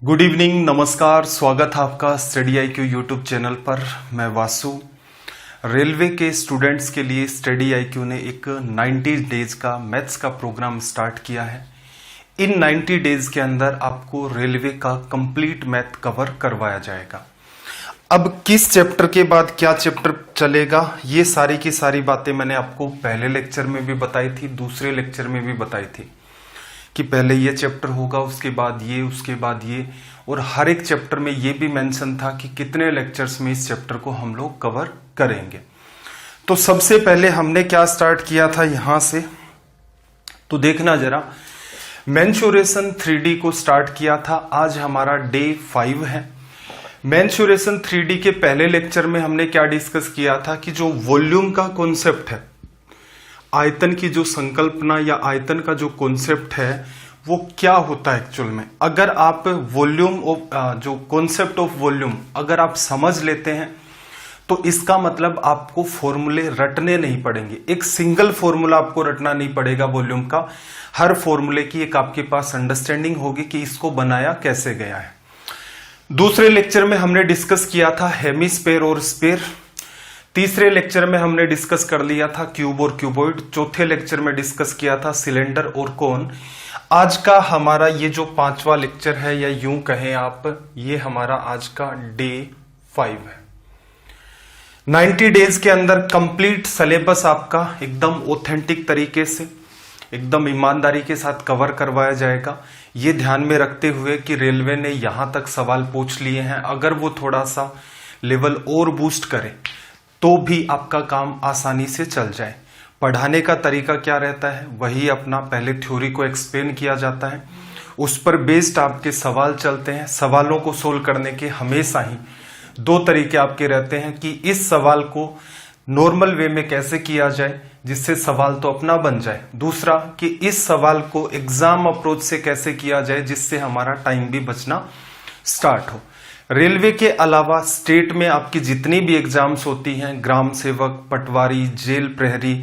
Good evening, नमस्कार, स्वागत है आपका स्टडी IQ यूट्यूब चैनल पर। मैं वासु। रेलवे के स्टूडेंट्स के लिए स्टडी IQ ने एक 90 डेज का मैथ्स का प्रोग्राम स्टार्ट किया है। इन 90 डेज के अंदर आपको रेलवे का कंप्लीट मैथ कवर करवाया जाएगा। अब किस चैप्टर के बाद क्या चैप्टर चलेगा, ये सारी की सारी बातें मैंने आपको पहले लेक्चर में भी बताई थी, दूसरे लेक्चर में भी बताई थी कि पहले ये चैप्टर होगा, उसके बाद ये, उसके बाद ये, और हर एक चैप्टर में ये भी मेंशन था कि कितने लेक्चर्स में इस चैप्टर को हम लोग कवर करेंगे। तो सबसे पहले हमने क्या स्टार्ट किया था यहां से, तो देखना जरा, मेंसुरेशन 3D को स्टार्ट किया था। आज हमारा डे 5 है। मेंसुरेशन 3D के पहले लेक्चर में हमने क्या डिस्कस किया था कि जो वॉल्यूम का कॉन्सेप्ट है, आयतन की जो संकल्पना या आयतन का जो कॉन्सेप्ट है वो क्या होता है एक्चुअल में। अगर आप वॉल्यूम ऑफ जो कॉन्सेप्ट ऑफ वॉल्यूम अगर आप समझ लेते हैं तो इसका मतलब आपको फॉर्मूले रटने नहीं पड़ेंगे। एक सिंगल फॉर्मूला आपको रटना नहीं पड़ेगा वॉल्यूम का। हर फॉर्मूले की एक आपके पास अंडरस्टैंडिंग होगी कि इसको बनाया कैसे गया है। दूसरे लेक्चर में हमने डिस्कस किया था हेमिस्फेयर और स्फीयर। तीसरे लेक्चर में हमने डिस्कस कर लिया था क्यूब और क्यूबॉइड। चौथे लेक्चर में डिस्कस किया था सिलेंडर और कोन। आज का हमारा ये जो 5वां लेक्चर है, या यूं कहें आप, ये हमारा आज का डे 5 है। 90 डेज के अंदर कंप्लीट सिलेबस आपका एकदम ऑथेंटिक तरीके से, एकदम ईमानदारी के साथ कवर करवाया जाएगा। ये ध्यान में रखते हुए कि रेलवे ने यहां तक सवाल पूछ लिए हैं, अगर वो थोड़ा सा लेवल और बूस्ट करे तो भी आपका काम आसानी से चल जाए। पढ़ाने का तरीका क्या रहता है, वही अपना पहले थ्योरी को एक्सप्लेन किया जाता है, उस पर बेस्ड आपके सवाल चलते हैं। सवालों को सोल्व करने के हमेशा ही 2 तरीके आपके रहते हैं कि इस सवाल को नॉर्मल वे में कैसे किया जाए जिससे सवाल तो अपना बन जाए, दूसरा कि इस सवाल को एग्जाम अप्रोच से कैसे किया जाए जिससे हमारा टाइम भी बचना स्टार्ट हो। रेलवे के अलावा स्टेट में आपकी जितनी भी एग्जाम्स होती हैं, ग्राम सेवक, पटवारी, जेल प्रहरी,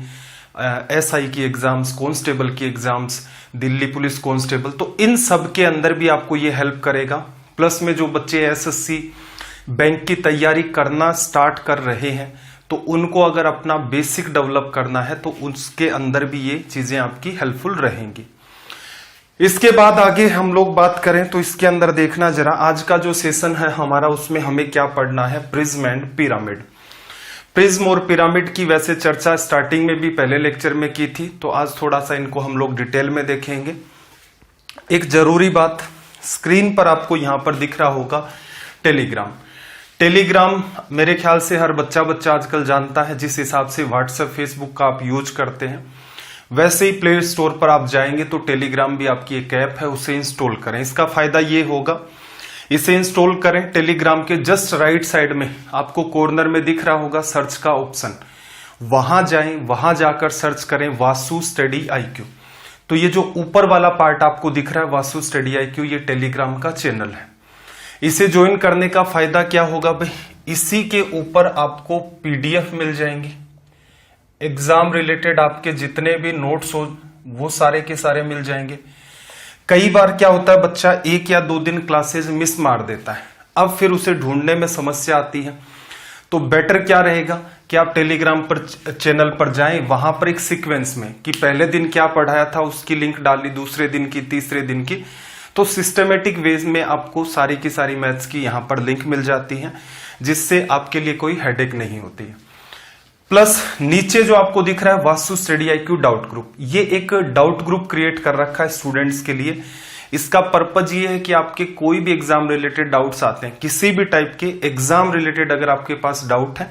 SI की एग्जाम्स, कांस्टेबल की एग्जाम्स, दिल्ली पुलिस कांस्टेबल, तो इन सब के अंदर भी आपको ये हेल्प करेगा। प्लस में जो बच्चे SSC बैंक की तैयारी करना स्टार्ट कर रहे हैं तो उनको अगर अपना बेसिक डेवलप करना है तो उसके अंदर भी ये चीजें आपकी हेल्पफुल रहेंगी। इसके बाद आगे हम लोग बात करें तो इसके अंदर देखना जरा, आज का जो सेशन है हमारा उसमें हमें क्या पढ़ना है, प्रिज्म एंड पिरामिड। प्रिज्म और पिरामिड की वैसे चर्चा स्टार्टिंग में भी पहले लेक्चर में की थी, तो आज थोड़ा सा इनको हम लोग डिटेल में देखेंगे। एक जरूरी बात, स्क्रीन पर आपको यहां पर दिख रहा होगा टेलीग्राम। टेलीग्राम मेरे ख्याल से हर बच्चा आजकल जानता है। जिस हिसाब से व्हाट्सएप, फेसबुक का आप यूज करते हैं, वैसे ही प्ले स्टोर पर आप जाएंगे तो टेलीग्राम भी आपकी एक ऐप है, उसे इंस्टॉल करें। इसका फायदा ये होगा, इसे इंस्टॉल करें, टेलीग्राम के जस्ट राइट साइड में आपको कॉर्नर में दिख रहा होगा सर्च का ऑप्शन, वहां जाएं, वहां जाकर सर्च करें वासु स्टडी IQ। तो ये जो ऊपर वाला पार्ट आपको दिख रहा है वासु स्टडी IQ, ये टेलीग्राम का चैनल है। इसे ज्वाइन करने का फायदा क्या होगा भाई, इसी के ऊपर आपको PDF मिल जाएंगे, एग्जाम रिलेटेड आपके जितने भी नोट्स हो वो सारे के सारे मिल जाएंगे। कई बार क्या होता है, बच्चा 1 या 2 दिन क्लासेस मिस मार देता है, अब फिर उसे ढूंढने में समस्या आती है। तो बेटर क्या रहेगा कि आप टेलीग्राम पर चैनल पर जाएं, वहां पर एक सीक्वेंस में कि पहले दिन क्या पढ़ाया था उसकी लिंक डाली, दूसरे दिन की, तीसरे दिन की, तो सिस्टमेटिक वेज में आपको सारी की सारी मैथ्स की यहां पर लिंक मिल जाती है, जिससे आपके लिए कोई हेडेक नहीं होती है। प्लस नीचे जो आपको दिख रहा है Vasu study IQ doubt group, ये एक डाउट ग्रुप क्रिएट कर रखा है स्टूडेंट्स के लिए। इसका पर्पज ये है कि आपके कोई भी एग्जाम रिलेटेड डाउट्स आते हैं, किसी भी टाइप के एग्जाम रिलेटेड अगर आपके पास डाउट है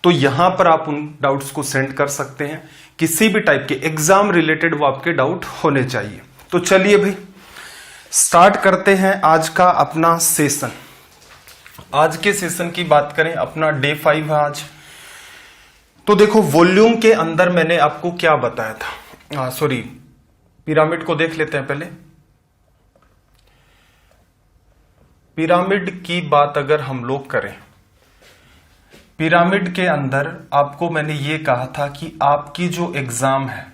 तो यहां पर आप उन डाउट्स को सेंड कर सकते हैं। किसी भी टाइप के एग्जाम रिलेटेड वो आपके डाउट होने चाहिए। तो चलिए भाई स्टार्ट करते हैं आज का अपना सेशन। आज के सेशन की बात करें, अपना डे 5 है आज। तो देखो वॉल्यूम के अंदर मैंने आपको क्या बताया था, सॉरी पिरामिड को देख लेते हैं पहले। पिरामिड की बात अगर हम लोग करें, पिरामिड के अंदर आपको मैंने ये कहा था कि आपकी जो एग्जाम है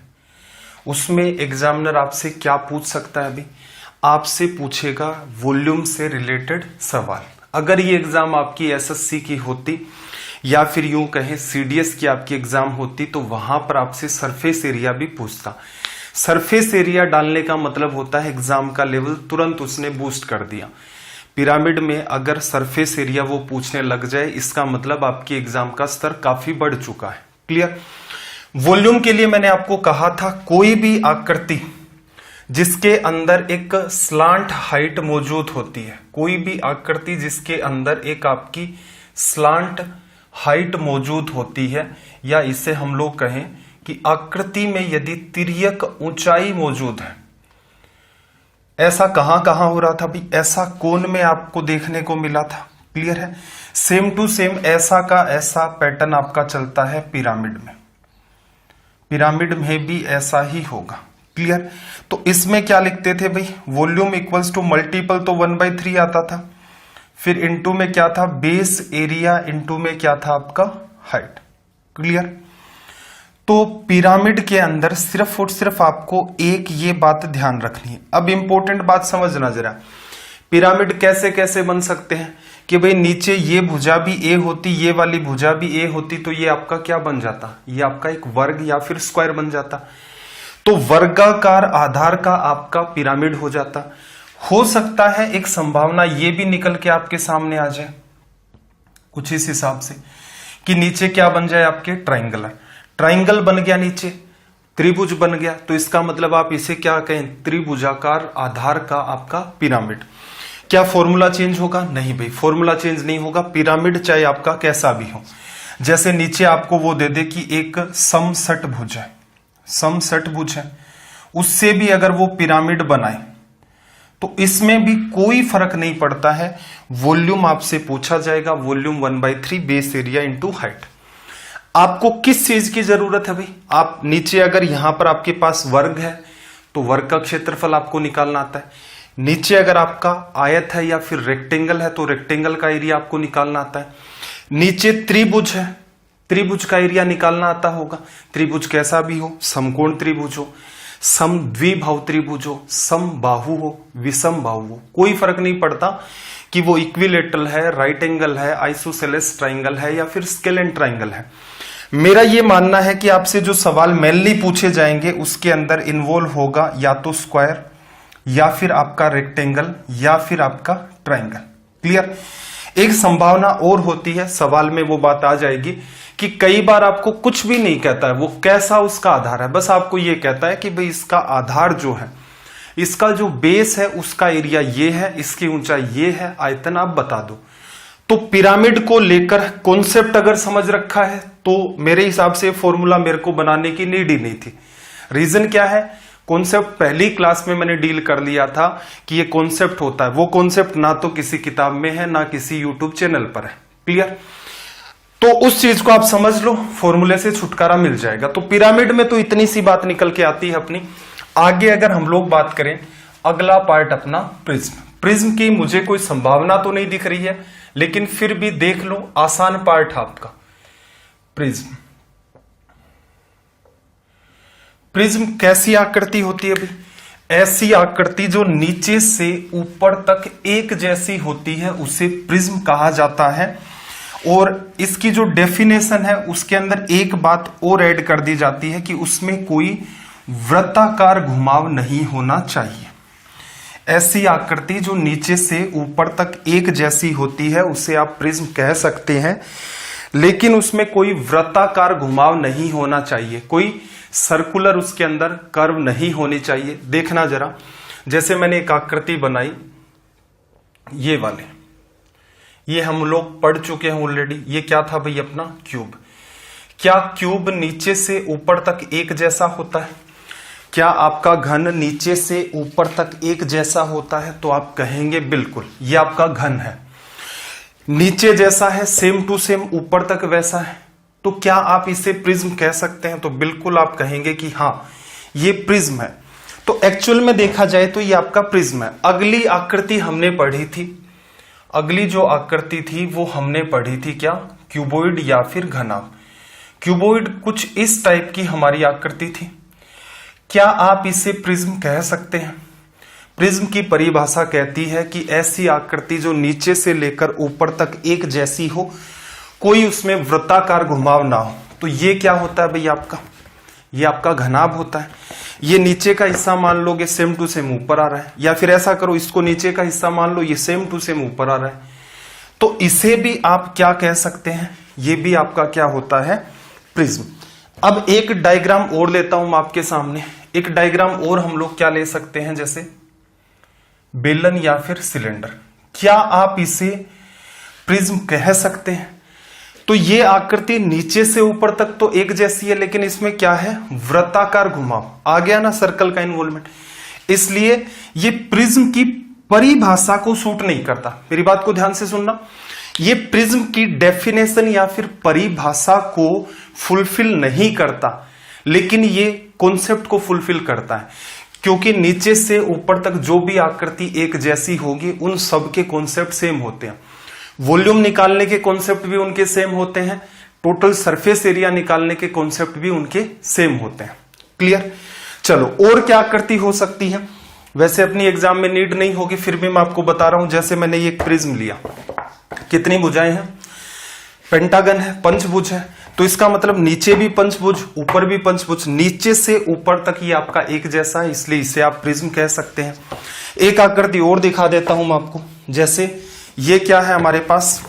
उसमें एग्जामिनर आपसे क्या पूछ सकता है। अभी आपसे पूछेगा वॉल्यूम से रिलेटेड सवाल। अगर ये एग्जाम आपकी एसएससी की होती या फिर यूं कहें सीडीएस की आपकी एग्जाम होती तो वहां पर आपसे सरफेस एरिया भी पूछता। सरफेस एरिया डालने का मतलब होता है एग्जाम का लेवल तुरंत उसने बूस्ट कर दिया। पिरामिड में अगर सरफेस एरिया वो पूछने लग जाए इसका मतलब आपकी एग्जाम का स्तर काफी बढ़ चुका है। क्लियर। वॉल्यूम के लिए मैंने आपको कहा था कोई भी आकृति जिसके अंदर एक स्लांट हाइट मौजूद होती है, कोई भी आकृति जिसके अंदर एक आपकी स्लांट हाइट मौजूद होती है, या इसे हम लोग कहें कि आकृति में यदि तिर्यक ऊंचाई मौजूद है। ऐसा कहां कहां हो रहा था भी, ऐसा कोण में आपको देखने को मिला था। क्लियर है। सेम टू सेम ऐसा का ऐसा पैटर्न आपका चलता है पिरामिड में। पिरामिड में भी ऐसा ही होगा। क्लियर। तो इसमें क्या लिखते थे भाई, वॉल्यूम इक्वल्स टू मल्टीपल तो 1/3 आता था, फिर इनटू में क्या था बेस एरिया, इनटू में क्या था आपका हाइट। क्लियर। तो पिरामिड के अंदर सिर्फ और सिर्फ आपको एक ये बात ध्यान रखनी है। अब इंपॉर्टेंट बात समझना जरा, पिरामिड कैसे कैसे बन सकते हैं कि भाई नीचे ये भुजा भी ए होती, ये वाली भुजा भी ए होती, तो ये आपका क्या बन जाता, ये आपका एक वर्ग या फिर स्क्वायर बन जाता। तो वर्गाकार आधार का आपका पिरामिड हो जाता। हो सकता है एक संभावना ये भी निकल के आपके सामने आ जाए कुछ इस हिसाब से कि नीचे क्या बन जाए आपके ट्राइंगलर, ट्राइंगल बन गया, नीचे त्रिभुज बन गया, तो इसका मतलब आप इसे क्या कहें, त्रिभुजाकार आधार का आपका पिरामिड। क्या फॉर्मूला चेंज होगा? नहीं भाई, फॉर्मूला चेंज नहीं होगा। पिरामिड चाहे आपका कैसा भी हो, जैसे नीचे आपको वो दे दे कि एक समषटभुज है, समषटभुज है, उससे भी अगर वो पिरामिड बनाए तो इसमें भी कोई फर्क नहीं पड़ता है। वॉल्यूम आपसे पूछा जाएगा, volume 1/3 base area into height. आपको किस चीज की जरूरत है भाई, आप नीचे अगर यहां पर आपके पास वर्ग है तो वर्ग का क्षेत्रफल आपको निकालना आता है। नीचे अगर आपका आयत है या फिर रेक्टेंगल है तो रेक्टेंगल का एरिया आपको निकालना आता है। नीचे त्रिभुज है, त्रिभुज का एरिया निकालना आता होगा। त्रिभुज कैसा भी हो, समकोण त्रिभुज हो, सम द्विबाहु त्रिभुज हो, समबाहु हो, विषम बाहु हो, कोई फर्क नहीं पड़ता कि वो इक्विलेटरल है, राइट एंगल है, आइसोसेलेस ट्राइंगल है या फिर स्केलेन ट्राइंगल है। मेरा ये मानना है कि आपसे जो सवाल मेनली पूछे जाएंगे उसके अंदर इन्वॉल्व होगा या तो स्क्वायर या फिर आपका रेक्टेंगल या फिर आपका ट्राइंगल। क्लियर। एक संभावना और होती है, सवाल में वो बात आ जाएगी कि कई बार आपको कुछ भी नहीं कहता है वो कैसा उसका आधार है, बस आपको ये कहता है कि भाई इसका आधार जो है, इसका जो बेस है उसका एरिया ये है, इसकी ऊंचाई ये है, आयतन आप बता दो। तो पिरामिड को लेकर कॉन्सेप्ट अगर समझ रखा है तो मेरे हिसाब से फॉर्मूला मेरे को बनाने की नीड ही नहीं थी। रीजन क्या है, कॉन्सेप्ट पहली क्लास में मैंने डील कर लिया था कि ये कॉन्सेप्ट होता है। वो कॉन्सेप्ट ना तो किसी किताब में है ना किसी यूट्यूब चैनल पर है। क्लियर। तो उस चीज को आप समझ लो, फॉर्मूले से छुटकारा मिल जाएगा। तो पिरामिड में तो इतनी सी बात निकल के आती है अपनी। आगे अगर हम लोग बात करें, अगला पार्ट अपना प्रिज्म। प्रिज्म की मुझे कोई संभावना तो नहीं दिख रही है, लेकिन फिर भी देख लो, आसान पार्ट है आपका प्रिज्म। प्रिज्म कैसी आकृति होती है भाई, ऐसी आकृति जो नीचे से ऊपर तक एक जैसी होती है उसे प्रिज्म कहा जाता है। और इसकी जो डेफिनेशन है उसके अंदर एक बात और ऐड कर दी जाती है कि उसमें कोई वृत्ताकार घुमाव नहीं होना चाहिए। ऐसी आकृति जो नीचे से ऊपर तक एक जैसी होती है उसे आप प्रिज्म कह सकते हैं, लेकिन उसमें कोई वृत्ताकार घुमाव नहीं होना चाहिए, कोई सर्कुलर उसके अंदर कर्व नहीं होनी चाहिए। देखना जरा, जैसे मैंने एक आकृति बनाई ये वाले, ये हम लोग पढ़ चुके हैं ऑलरेडी। ये क्या था भाई अपना क्यूब। क्या क्यूब नीचे से ऊपर तक एक जैसा होता है? क्या आपका घन नीचे से ऊपर तक एक जैसा होता है? तो आप कहेंगे बिल्कुल, ये आपका घन है, नीचे जैसा है, सेम टू सेम ऊपर तक वैसा है। तो क्या आप इसे प्रिज्म कह सकते हैं? तो बिल्कुल आप कहेंगे कि हाँ ये प्रिज्म है। तो एक्चुअल में देखा जाए तो ये आपका प्रिज्म है। अगली आकृति हमने पढ़ी थी, अगली जो आकृति थी वो हमने पढ़ी थी क्या, क्यूबॉइड या फिर घनाभ। क्यूबॉइड कुछ इस टाइप की हमारी आकृति थी। क्या आप इसे प्रिज्म कह सकते हैं? प्रिज्म की परिभाषा कहती है कि ऐसी आकृति जो नीचे से लेकर ऊपर तक एक जैसी हो, कोई उसमें वृत्ताकार घुमाव ना हो। तो ये क्या होता है भाई आपका, ये आपका घनाभ होता है। ये नीचे का हिस्सा मान लोगे सेम टू सेम ऊपर आ रहा है, या फिर ऐसा करो इसको नीचे का हिस्सा मान लो ये सेम टू सेम ऊपर आ रहा है, तो इसे भी आप क्या कह सकते हैं, ये भी आपका क्या होता है, प्रिज्म। अब एक डायग्राम और लेता हूं मैं आपके सामने। एक डायग्राम और हम लोग क्या ले सकते हैं, जैसे बेलन या फिर सिलेंडर। क्या आप इसे प्रिज्म कह सकते हैं? तो ये आकृति नीचे से ऊपर तक तो एक जैसी है, लेकिन इसमें क्या है, वृत्ताकार घुमाव आ गया ना, सर्कल का इन्वॉल्वमेंट, इसलिए ये प्रिज्म की परिभाषा को सूट नहीं करता। मेरी बात को ध्यान से सुनना, ये प्रिज्म की डेफिनेशन या फिर परिभाषा को फुलफिल नहीं करता, लेकिन ये कॉन्सेप्ट को फुलफिल करता है, क्योंकि नीचे से ऊपर तक जो भी आकृति एक जैसी होगी उन सब के कॉन्सेप्ट सेम होते हैं। वॉल्यूम निकालने के कॉन्सेप्ट भी उनके सेम होते हैं, टोटल सरफेस एरिया निकालने के कॉन्सेप्ट भी उनके सेम होते हैं। क्लियर? चलो, और क्या आकृति हो सकती है? वैसे अपनी एग्जाम में नीड नहीं होगी, फिर भी मैं आपको बता रहा हूं। जैसे मैंने ये प्रिज्म लिया, कितनी भुजाएं हैं, पेंटागन है, पंचभुज है, तो इसका मतलब नीचे भी पंचभुज ऊपर भी पंचभुज, नीचे से ऊपर तक ये आपका एक जैसा है, इसलिए इसे आप प्रिज्म कह सकते हैं। एक आकृति और दिखा देता हूं मैं आपको। जैसे ये क्या है हमारे पास,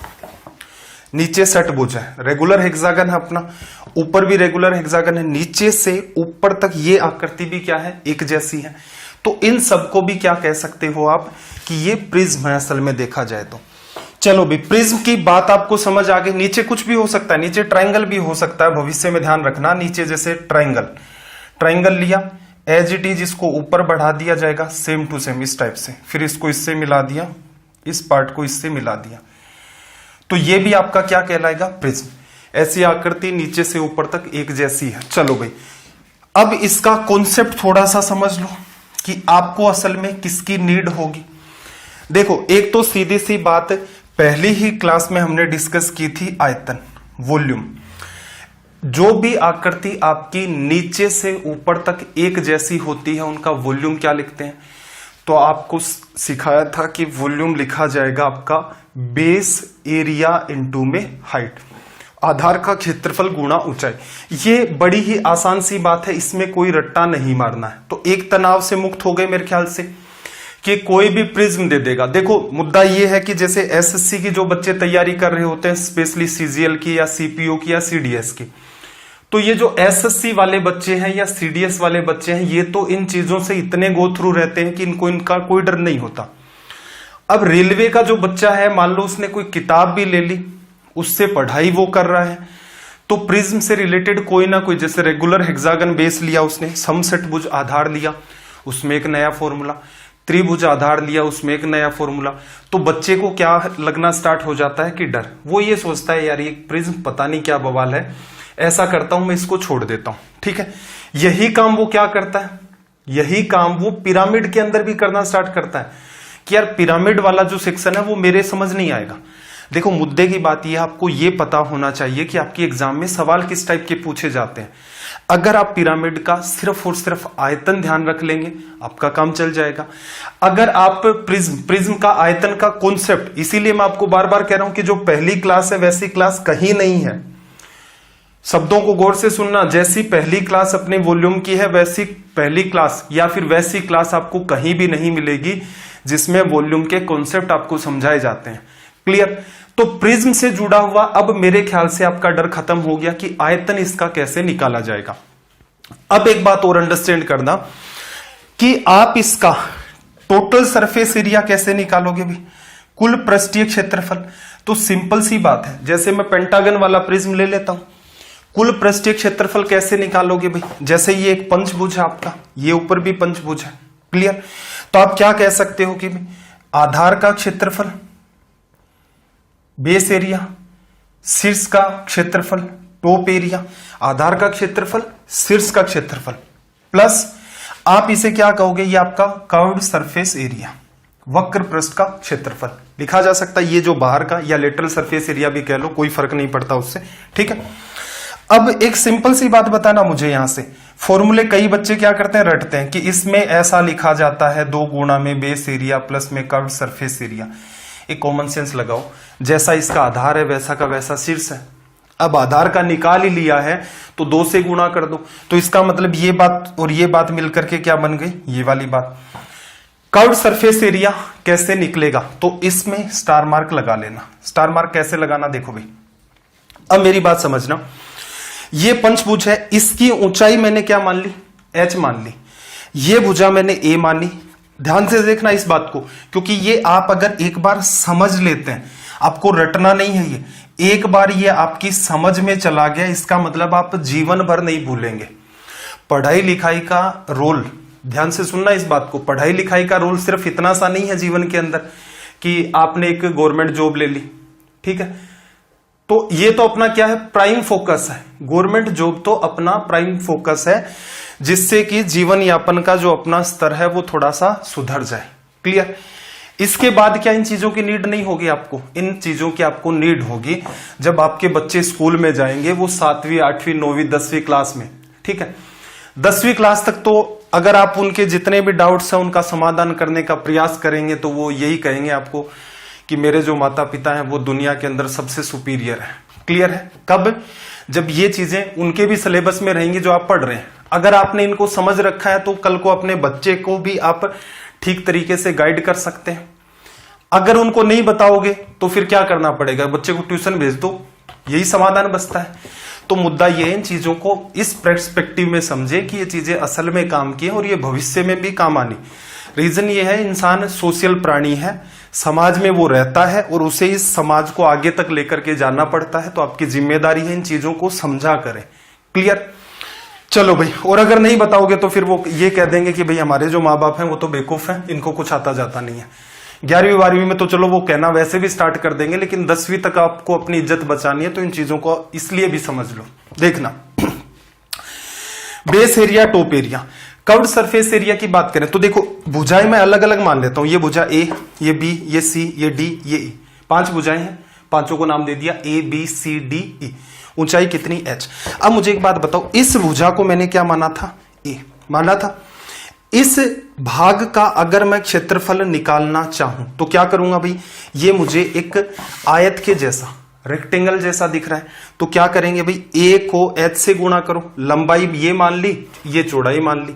नीचे षटभुज है, रेगुलर हेक्सागन है अपना, ऊपर भी रेगुलर हेक्सागन है, नीचे से ऊपर तक ये आकृति भी क्या है, एक जैसी है। तो इन सबको भी क्या कह सकते हो आप कि ये प्रिज्म है असल में देखा जाए तो। चलो भी, प्रिज्म की बात आपको समझ आ गई। नीचे कुछ भी हो सकता है, नीचे ट्रायंगल भी हो सकता है, भविष्य में ध्यान रखना। नीचे जैसे ट्रायंगल लिया, एज इट इज इसको ऊपर बढ़ा दिया जाएगा सेम टू सेम इस टाइप से, फिर इसको इससे मिला दिया, इस पार्ट को इससे मिला दिया, तो ये भी आपका क्या कहलाएगा, प्रिज्म। ऐसी आकृति नीचे से ऊपर तक एक जैसी है। चलो भाई, अब इसका कॉन्सेप्ट थोड़ा सा समझ लो कि आपको असल में किसकी नीड होगी। देखो, एक तो सीधी सी बात पहली ही क्लास में हमने डिस्कस की थी, आयतन, वॉल्यूम। जो भी आकृति आपकी नीचे से ऊपर तक एक जैसी होती है उनका वॉल्यूम क्या लिखते हैं, तो आपको सिखाया था कि वॉल्यूम लिखा जाएगा आपका बेस एरिया इनटू में हाइट, आधार का क्षेत्रफल गुणा ऊंचाई। ये बड़ी ही आसान सी बात है, इसमें कोई रट्टा नहीं मारना है। तो एक तनाव से मुक्त हो गए मेरे ख्याल से कि कोई भी प्रिज्म दे देगा। देखो, मुद्दा ये है कि जैसे एसएससी की जो बच्चे तैयारी कर रहे होते हैं, स्पेशली सीजीएल की या सीपीओ की या सीडीएस की, तो ये जो एसएससी वाले बच्चे हैं या सीडीएस वाले बच्चे हैं, ये तो इन चीजों से इतने गो थ्रू रहते हैं कि इनको इनका कोई डर नहीं होता। अब रेलवे का जो बच्चा है, मान लो उसने कोई किताब भी ले ली, उससे पढ़ाई वो कर रहा है, तो प्रिज्म से रिलेटेड कोई ना कोई, जैसे रेगुलर हेक्सागन बेस लिया उसने, समषटभुज आधार लिया, उसमें एक नया फॉर्मूला, त्रिभुज आधार लिया, उसमें एक नया फॉर्मूला, तो बच्चे को क्या लगना स्टार्ट हो जाता है कि डर। वो ये सोचता है यार ये प्रिज्म पता नहीं क्या बवाल है, ऐसा करता हूं मैं इसको छोड़ देता हूं। ठीक है, यही काम वो क्या करता है, यही काम वो पिरामिड के अंदर भी करना स्टार्ट करता है कि यार पिरामिड वाला जो सेक्शन है वो मेरे समझ नहीं आएगा। देखो, मुद्दे की बात यह, आपको ये पता होना चाहिए कि आपकी एग्जाम में सवाल किस टाइप के पूछे जाते हैं। अगर आप पिरामिड का सिर्फ और सिर्फ आयतन ध्यान रख लेंगे, आपका काम चल जाएगा। अगर आप प्रिज्म का आयतन का कॉन्सेप्ट, इसीलिए मैं आपको बार बार कह रहा हूं कि जो पहली क्लास है वैसी क्लास कहीं नहीं है। शब्दों को गौर से सुनना, जैसी पहली क्लास अपने वॉल्यूम की है, वैसी पहली क्लास या फिर वैसी क्लास आपको कहीं भी नहीं मिलेगी जिसमें वॉल्यूम के कॉन्सेप्ट आपको समझाए जाते हैं। क्लियर? तो प्रिज्म से जुड़ा हुआ अब मेरे ख्याल से आपका डर खत्म हो गया कि आयतन इसका कैसे निकाला जाएगा। अब एक बात और अंडरस्टैंड करना कि आप इसका टोटल सरफेस एरिया कैसे निकालोगे भी, कुल पृष्ठीय क्षेत्रफल। तो सिंपल सी बात है, जैसे मैं पेंटागन वाला प्रिज्म ले लेता हूं, कुल पृष्ठीय क्षेत्रफल कैसे निकालोगे भाई, जैसे ये एक पंचभुज है आपका, ये ऊपर भी पंचभुज है। क्लियर? तो आप क्या कह सकते हो कि आधार का क्षेत्रफल, बेस एरिया, शीर्ष का क्षेत्रफल, टॉप एरिया, आधार का क्षेत्रफल, शीर्ष का क्षेत्रफल, प्लस आप इसे क्या कहोगे, ये आपका कर्व्ड सरफेस एरिया, वक्र पृष्ठ का क्षेत्रफल लिखा जा सकता है। ये जो बाहर का या लेटरल सरफेस एरिया भी कह लो, कोई फर्क नहीं पड़ता उससे। ठीक है, अब एक सिंपल सी बात बताना मुझे यहां से, फॉर्मूले कई बच्चे क्या करते हैं, रटते हैं कि इसमें ऐसा लिखा जाता है 2 गुणा में बेस एरिया प्लस में कर्व सरफेस एरिया। एक कॉमन सेंस लगाओ, जैसा इसका आधार है वैसा का वैसा शीर्ष है। अब आधार का निकाल ही लिया है तो 2 से गुणा कर दो, तो इसका मतलब ये बात और ये बात मिलकर के क्या बन गई, ये वाली बात। कर्व सरफेस एरिया कैसे निकलेगा, तो इसमें स्टार मार्क लगा लेना। स्टार मार्क कैसे लगाना, देखो भाई, अब मेरी बात समझना। ये पंचभुज है, इसकी ऊंचाई मैंने क्या मान ली, h मान ली। ये भुजा मैंने a मानी। ध्यान से देखना इस बात को, क्योंकि ये आप अगर एक बार समझ लेते हैं, आपको रटना नहीं है, ये एक बार ये आपकी समझ में चला गया, इसका मतलब आप जीवन भर नहीं भूलेंगे। पढ़ाई लिखाई का रोल, ध्यान से सुनना इस बात को, पढ़ाई लिखाई का रोल सिर्फ इतना सा नहीं है जीवन के अंदर कि आपने एक गवर्नमेंट जॉब ले ली, ठीक है, तो ये तो अपना क्या है, प्राइम फोकस है। गवर्नमेंट जॉब तो अपना प्राइम फोकस है, जिससे कि जीवन यापन का जो अपना स्तर है वो थोड़ा सा सुधर जाए। क्लियर। इसके बाद क्या इन चीजों की नीड नहीं होगी आपको, इन चीजों की आपको नीड होगी जब आपके बच्चे स्कूल में जाएंगे, वो 7वीं 8वीं 9वीं 10वीं क्लास में, ठीक है। 10वीं क्लास तक तो अगर आप उनके जितने भी डाउट्स हैं उनका समाधान करने का प्रयास करेंगे तो वो यही कहेंगे आपको कि मेरे जो माता पिता हैं वो दुनिया के अंदर सबसे सुपीरियर है। क्लियर है। कब, जब ये चीजें उनके भी सिलेबस में रहेंगी जो आप पढ़ रहे हैं। अगर आपने इनको समझ रखा है तो कल को अपने बच्चे को भी आप ठीक तरीके से गाइड कर सकते हैं। अगर उनको नहीं बताओगे तो फिर क्या करना पड़ेगा, बच्चे को ट्यूशन भेज दो, यही समाधान बचता है। तो मुद्दा ये है, इन चीजों को इस पर्सपेक्टिव में समझे कि ये चीजें असल में काम की है और ये भविष्य में भी काम आनी। रीजन ये है, इंसान सोशल प्राणी है, समाज में वो रहता है और उसे इस समाज को आगे तक लेकर के जाना पड़ता है, तो आपकी जिम्मेदारी है इन चीजों को समझा करें। क्लियर। चलो भाई, और अगर नहीं बताओगे तो फिर वो ये कह देंगे कि भाई हमारे जो माँ बाप हैं वो तो बेवकूफ हैं, इनको कुछ आता जाता नहीं है। 11वीं 12वीं में तो चलो वो कहना वैसे भी स्टार्ट कर देंगे, लेकिन 10वीं तक आपको अपनी इज्जत बचानी है, तो इन चीजों को इसलिए भी समझ लो। देखना, base area, top area, curved surface area की बात करें तो देखो भुजाएं मैं अलग अलग मान लेता हूं। ये भुजा ए, ये बी, ये सी, ये डी, ये ई, 5 भुजाएं हैं, पांचों को नाम दे दिया A B C D E. ऊंचाई कितनी, h। अब मुझे एक बात बताओ, इस भुजा को मैंने क्या माना था, ए माना था। इस भाग का अगर मैं क्षेत्रफल निकालना चाहूं तो क्या करूंगा भाई, ये मुझे एक आयत के जैसा, रेक्टेंगल जैसा दिख रहा है, तो क्या करेंगे भाई, a को h से गुणा करो, लंबाई ये मान ली, ये चौड़ाई मान ली।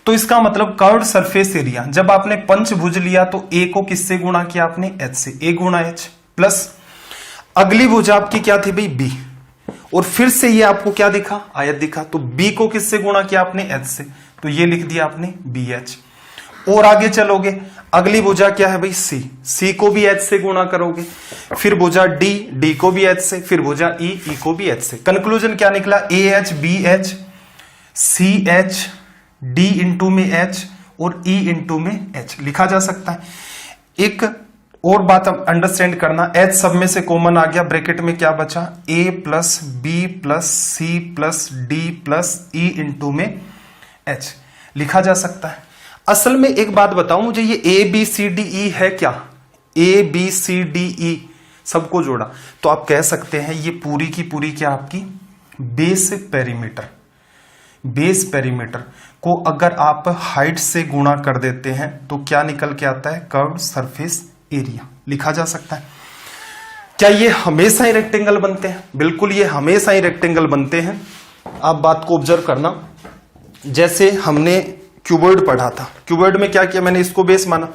तो इसका मतलब कर्व्ड सरफेस एरिया, जब आपने पंचभुज लिया तो a को किससे गुणा किया आपने, h से, a गुणा h प्लस अगली भुजा आपकी क्या थी भाई, b, और फिर से ये आपको क्या दिखा, आयत दिखा, तो b को किससे गुणा किया आपने, h से, तो ये लिख दिया आपने bh। और आगे चलोगे, अगली भुजा क्या है भाई, c, c को भी h से गुणा करोगे, फिर भुजा d, d को भी h से, फिर भुजा e, e को भी h से। कंक्लूजन क्या निकला, ah bh ch d into में h और e इंटू में h लिखा जा सकता है। एक और बात अंडरस्टैंड करना, h सब में से कॉमन आ गया, ब्रैकेट में क्या बचा, a plus b plus c plus d plus e into में h लिखा जा सकता है। असल में एक बात बताऊं मुझे, ये a b c d e है क्या, a b c d e सबको जोड़ा तो आप कह सकते हैं ये पूरी की पूरी क्या आपकी बेस पेरीमीटर। बेस पेरीमीटर को अगर आप हाइट से गुणा कर देते हैं तो क्या निकल के आता है, कर्व्ड सरफेस एरिया लिखा जा सकता है। क्या ये हमेशा ही रेक्टेंगल बनते हैं, बिल्कुल ये हमेशा ही रेक्टेंगल बनते हैं। आप बात को ऑब्जर्व करना, जैसे हमने क्यूबॉइड पढ़ा था, क्यूबॉइड में क्या किया मैंने, इसको बेस माना,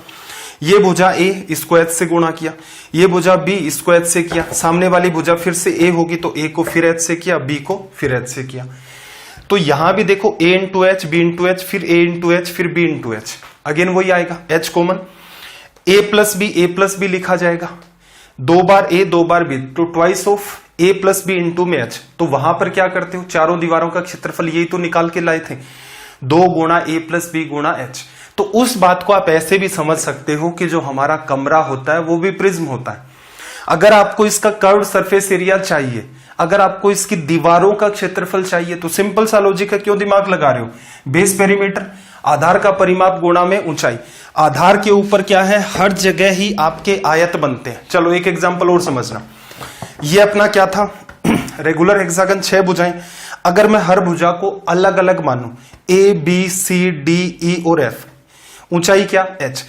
ये भुजा a इसको h से गुणा किया, ये भुजा b इसको h से किया, सामने वाली भुजा फिर से a होगी तो a को फिर h से किया, b को फिर h से किया। तो यहां भी देखो a into H, b into H, फिर a इंटू एच, फिर b इंटू एच, अगेन वही आएगा, h common, a plus B लिखा जाएगा, 2 बार a 2 बार b, तो twice of a plus B into में h। तो वहां पर क्या करते हो, चारों दीवारों का क्षेत्रफल यही तो निकाल के लाए थे, 2 गुणा a प्लस बी गुणा h। तो उस बात को आप ऐसे भी समझ सकते हो कि जो हमारा कमरा होता है वो भी प्रिज्म होता है। अगर आपको इसका कर्व्ड सरफेस एरिया चाहिए, अगर आपको इसकी दीवारों का क्षेत्रफल चाहिए, तो सिंपल सा लॉजिक है, क्यों दिमाग लगा रहे हो, बेस पेरीमीटर, आधार का परिमाप गुणा में ऊंचाई, आधार के ऊपर क्या है, हर जगह ही आपके आयत बनते हैं। चलो एक एग्जांपल और समझना, ये अपना क्या था, रेगुलर हेक्सागन 6 भुजाएं। अगर मैं हर भुजा को अलग अलग मानूं, A B C D E और एफ, ऊंचाई क्या h,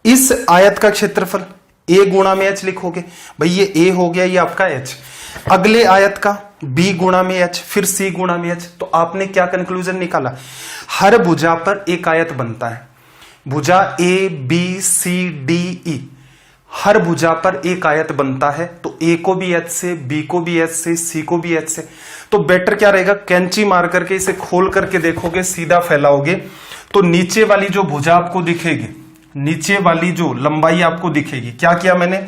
इस आयत का क्षेत्रफल a गुणा में h लिखोगे भाई, ये a हो गया, ये आपका h, अगले आयत का b गुणा में h, फिर c गुणा में h। तो आपने क्या कंक्लूजन निकाला, हर भुजा पर एक आयत बनता है, भुजा a b c d e, हर भुजा पर एक आयत बनता है, तो a को भी h से, b को भी h से, c को भी h से। तो बेटर क्या रहेगा, कैंची मार करके इसे खोल करके देखोगे, सीधा फैलाओगे तो नीचे वाली जो भुजा आपको दिखेगी, नीचे वाली जो लंबाई आपको दिखेगी, क्या किया मैंने,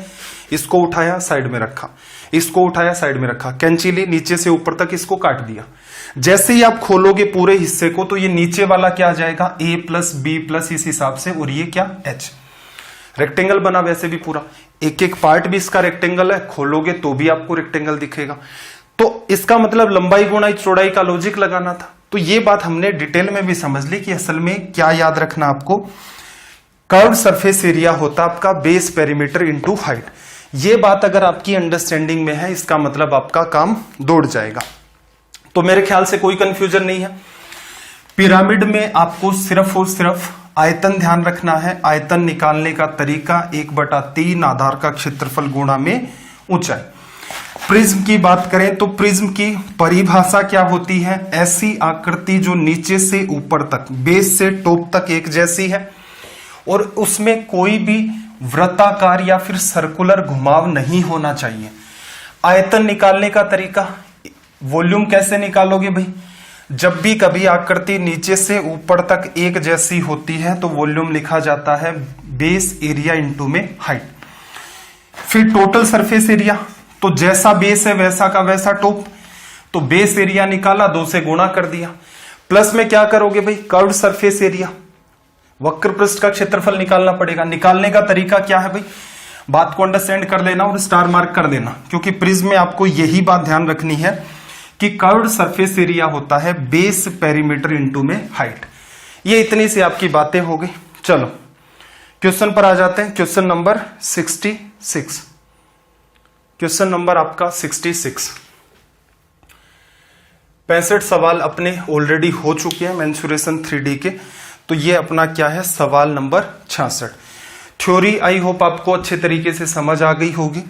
इसको उठाया साइड में रखा, इसको उठाया साइड में रखा, कैंची ली नीचे से ऊपर तक इसको काट दिया। जैसे ही आप खोलोगे पूरे हिस्से को तो ये नीचे वाला क्या आ जाएगा, a प्लस बी प्लस इस हिसाब से, और ये क्या h, रेक्टेंगल बना वैसे भी पूरा, एक एक पार्ट भी इसका रेक्टेंगल है, खोलोगे तो भी आपको रेक्टेंगल दिखेगा। तो इसका मतलब लंबाई गुणा चौड़ाई का लॉजिक लगाना था। तो ये बात हमने डिटेल में भी समझ ली कि असल में क्या याद रखना आपको, कर्व सरफेस एरिया होता आपका बेस पेरीमीटर इनटू हाइट। ये बात अगर आपकी अंडरस्टैंडिंग में है, इसका मतलब आपका काम दौड़ जाएगा। तो मेरे ख्याल से कोई कंफ्यूजन नहीं है। पिरामिड में आपको सिर्फ और सिर्फ आयतन ध्यान रखना है। आयतन निकालने का तरीका 1/3 आधार का क्षेत्रफल गुणा में ऊंचाई। प्रिज्म की बात करें तो प्रिज्म की परिभाषा क्या होती है, ऐसी आकृति जो नीचे से ऊपर तक, बेस से टॉप तक एक जैसी है और उसमें कोई भी वृत्ताकार या फिर सर्कुलर घुमाव नहीं होना चाहिए। आयतन निकालने का तरीका, वॉल्यूम कैसे निकालोगे भाई, जब भी कभी आकृति नीचे से ऊपर तक एक जैसी होती है तो वॉल्यूम लिखा जाता है बेस एरिया इनटू में हाइट। फिर टोटल सरफेस एरिया, तो जैसा बेस है वैसा का वैसा टॉप, तो बेस एरिया निकाला, 2 से गुणा कर दिया। प्लस में क्या करोगे भाई, कर्व्ड सरफेस एरिया, वक्र पृष्ठ का क्षेत्रफल निकालना पड़ेगा। निकालने का तरीका क्या है भाई, बात को अंडरस्टैंड कर लेना और स्टार मार्क कर देना, क्योंकि प्रिज्म में आपको यही बात ध्यान रखनी है कि कर्व्ड सरफेस एरिया होता है बेस पेरीमीटर इनटू में हाइट। ये इतनी सी आपकी बातें हो गई। चलो क्वेश्चन पर आ जाते हैं। क्वेश्चन नंबर 66, क्वेश्चन नंबर आपका 66। 65 सवाल अपने ऑलरेडी हो चुके हैं मेंसुरेशन 3D के, तो ये अपना क्या है, सवाल नंबर 66। थ्योरी आई होप आपको अच्छे तरीके से समझ आ गई होगी।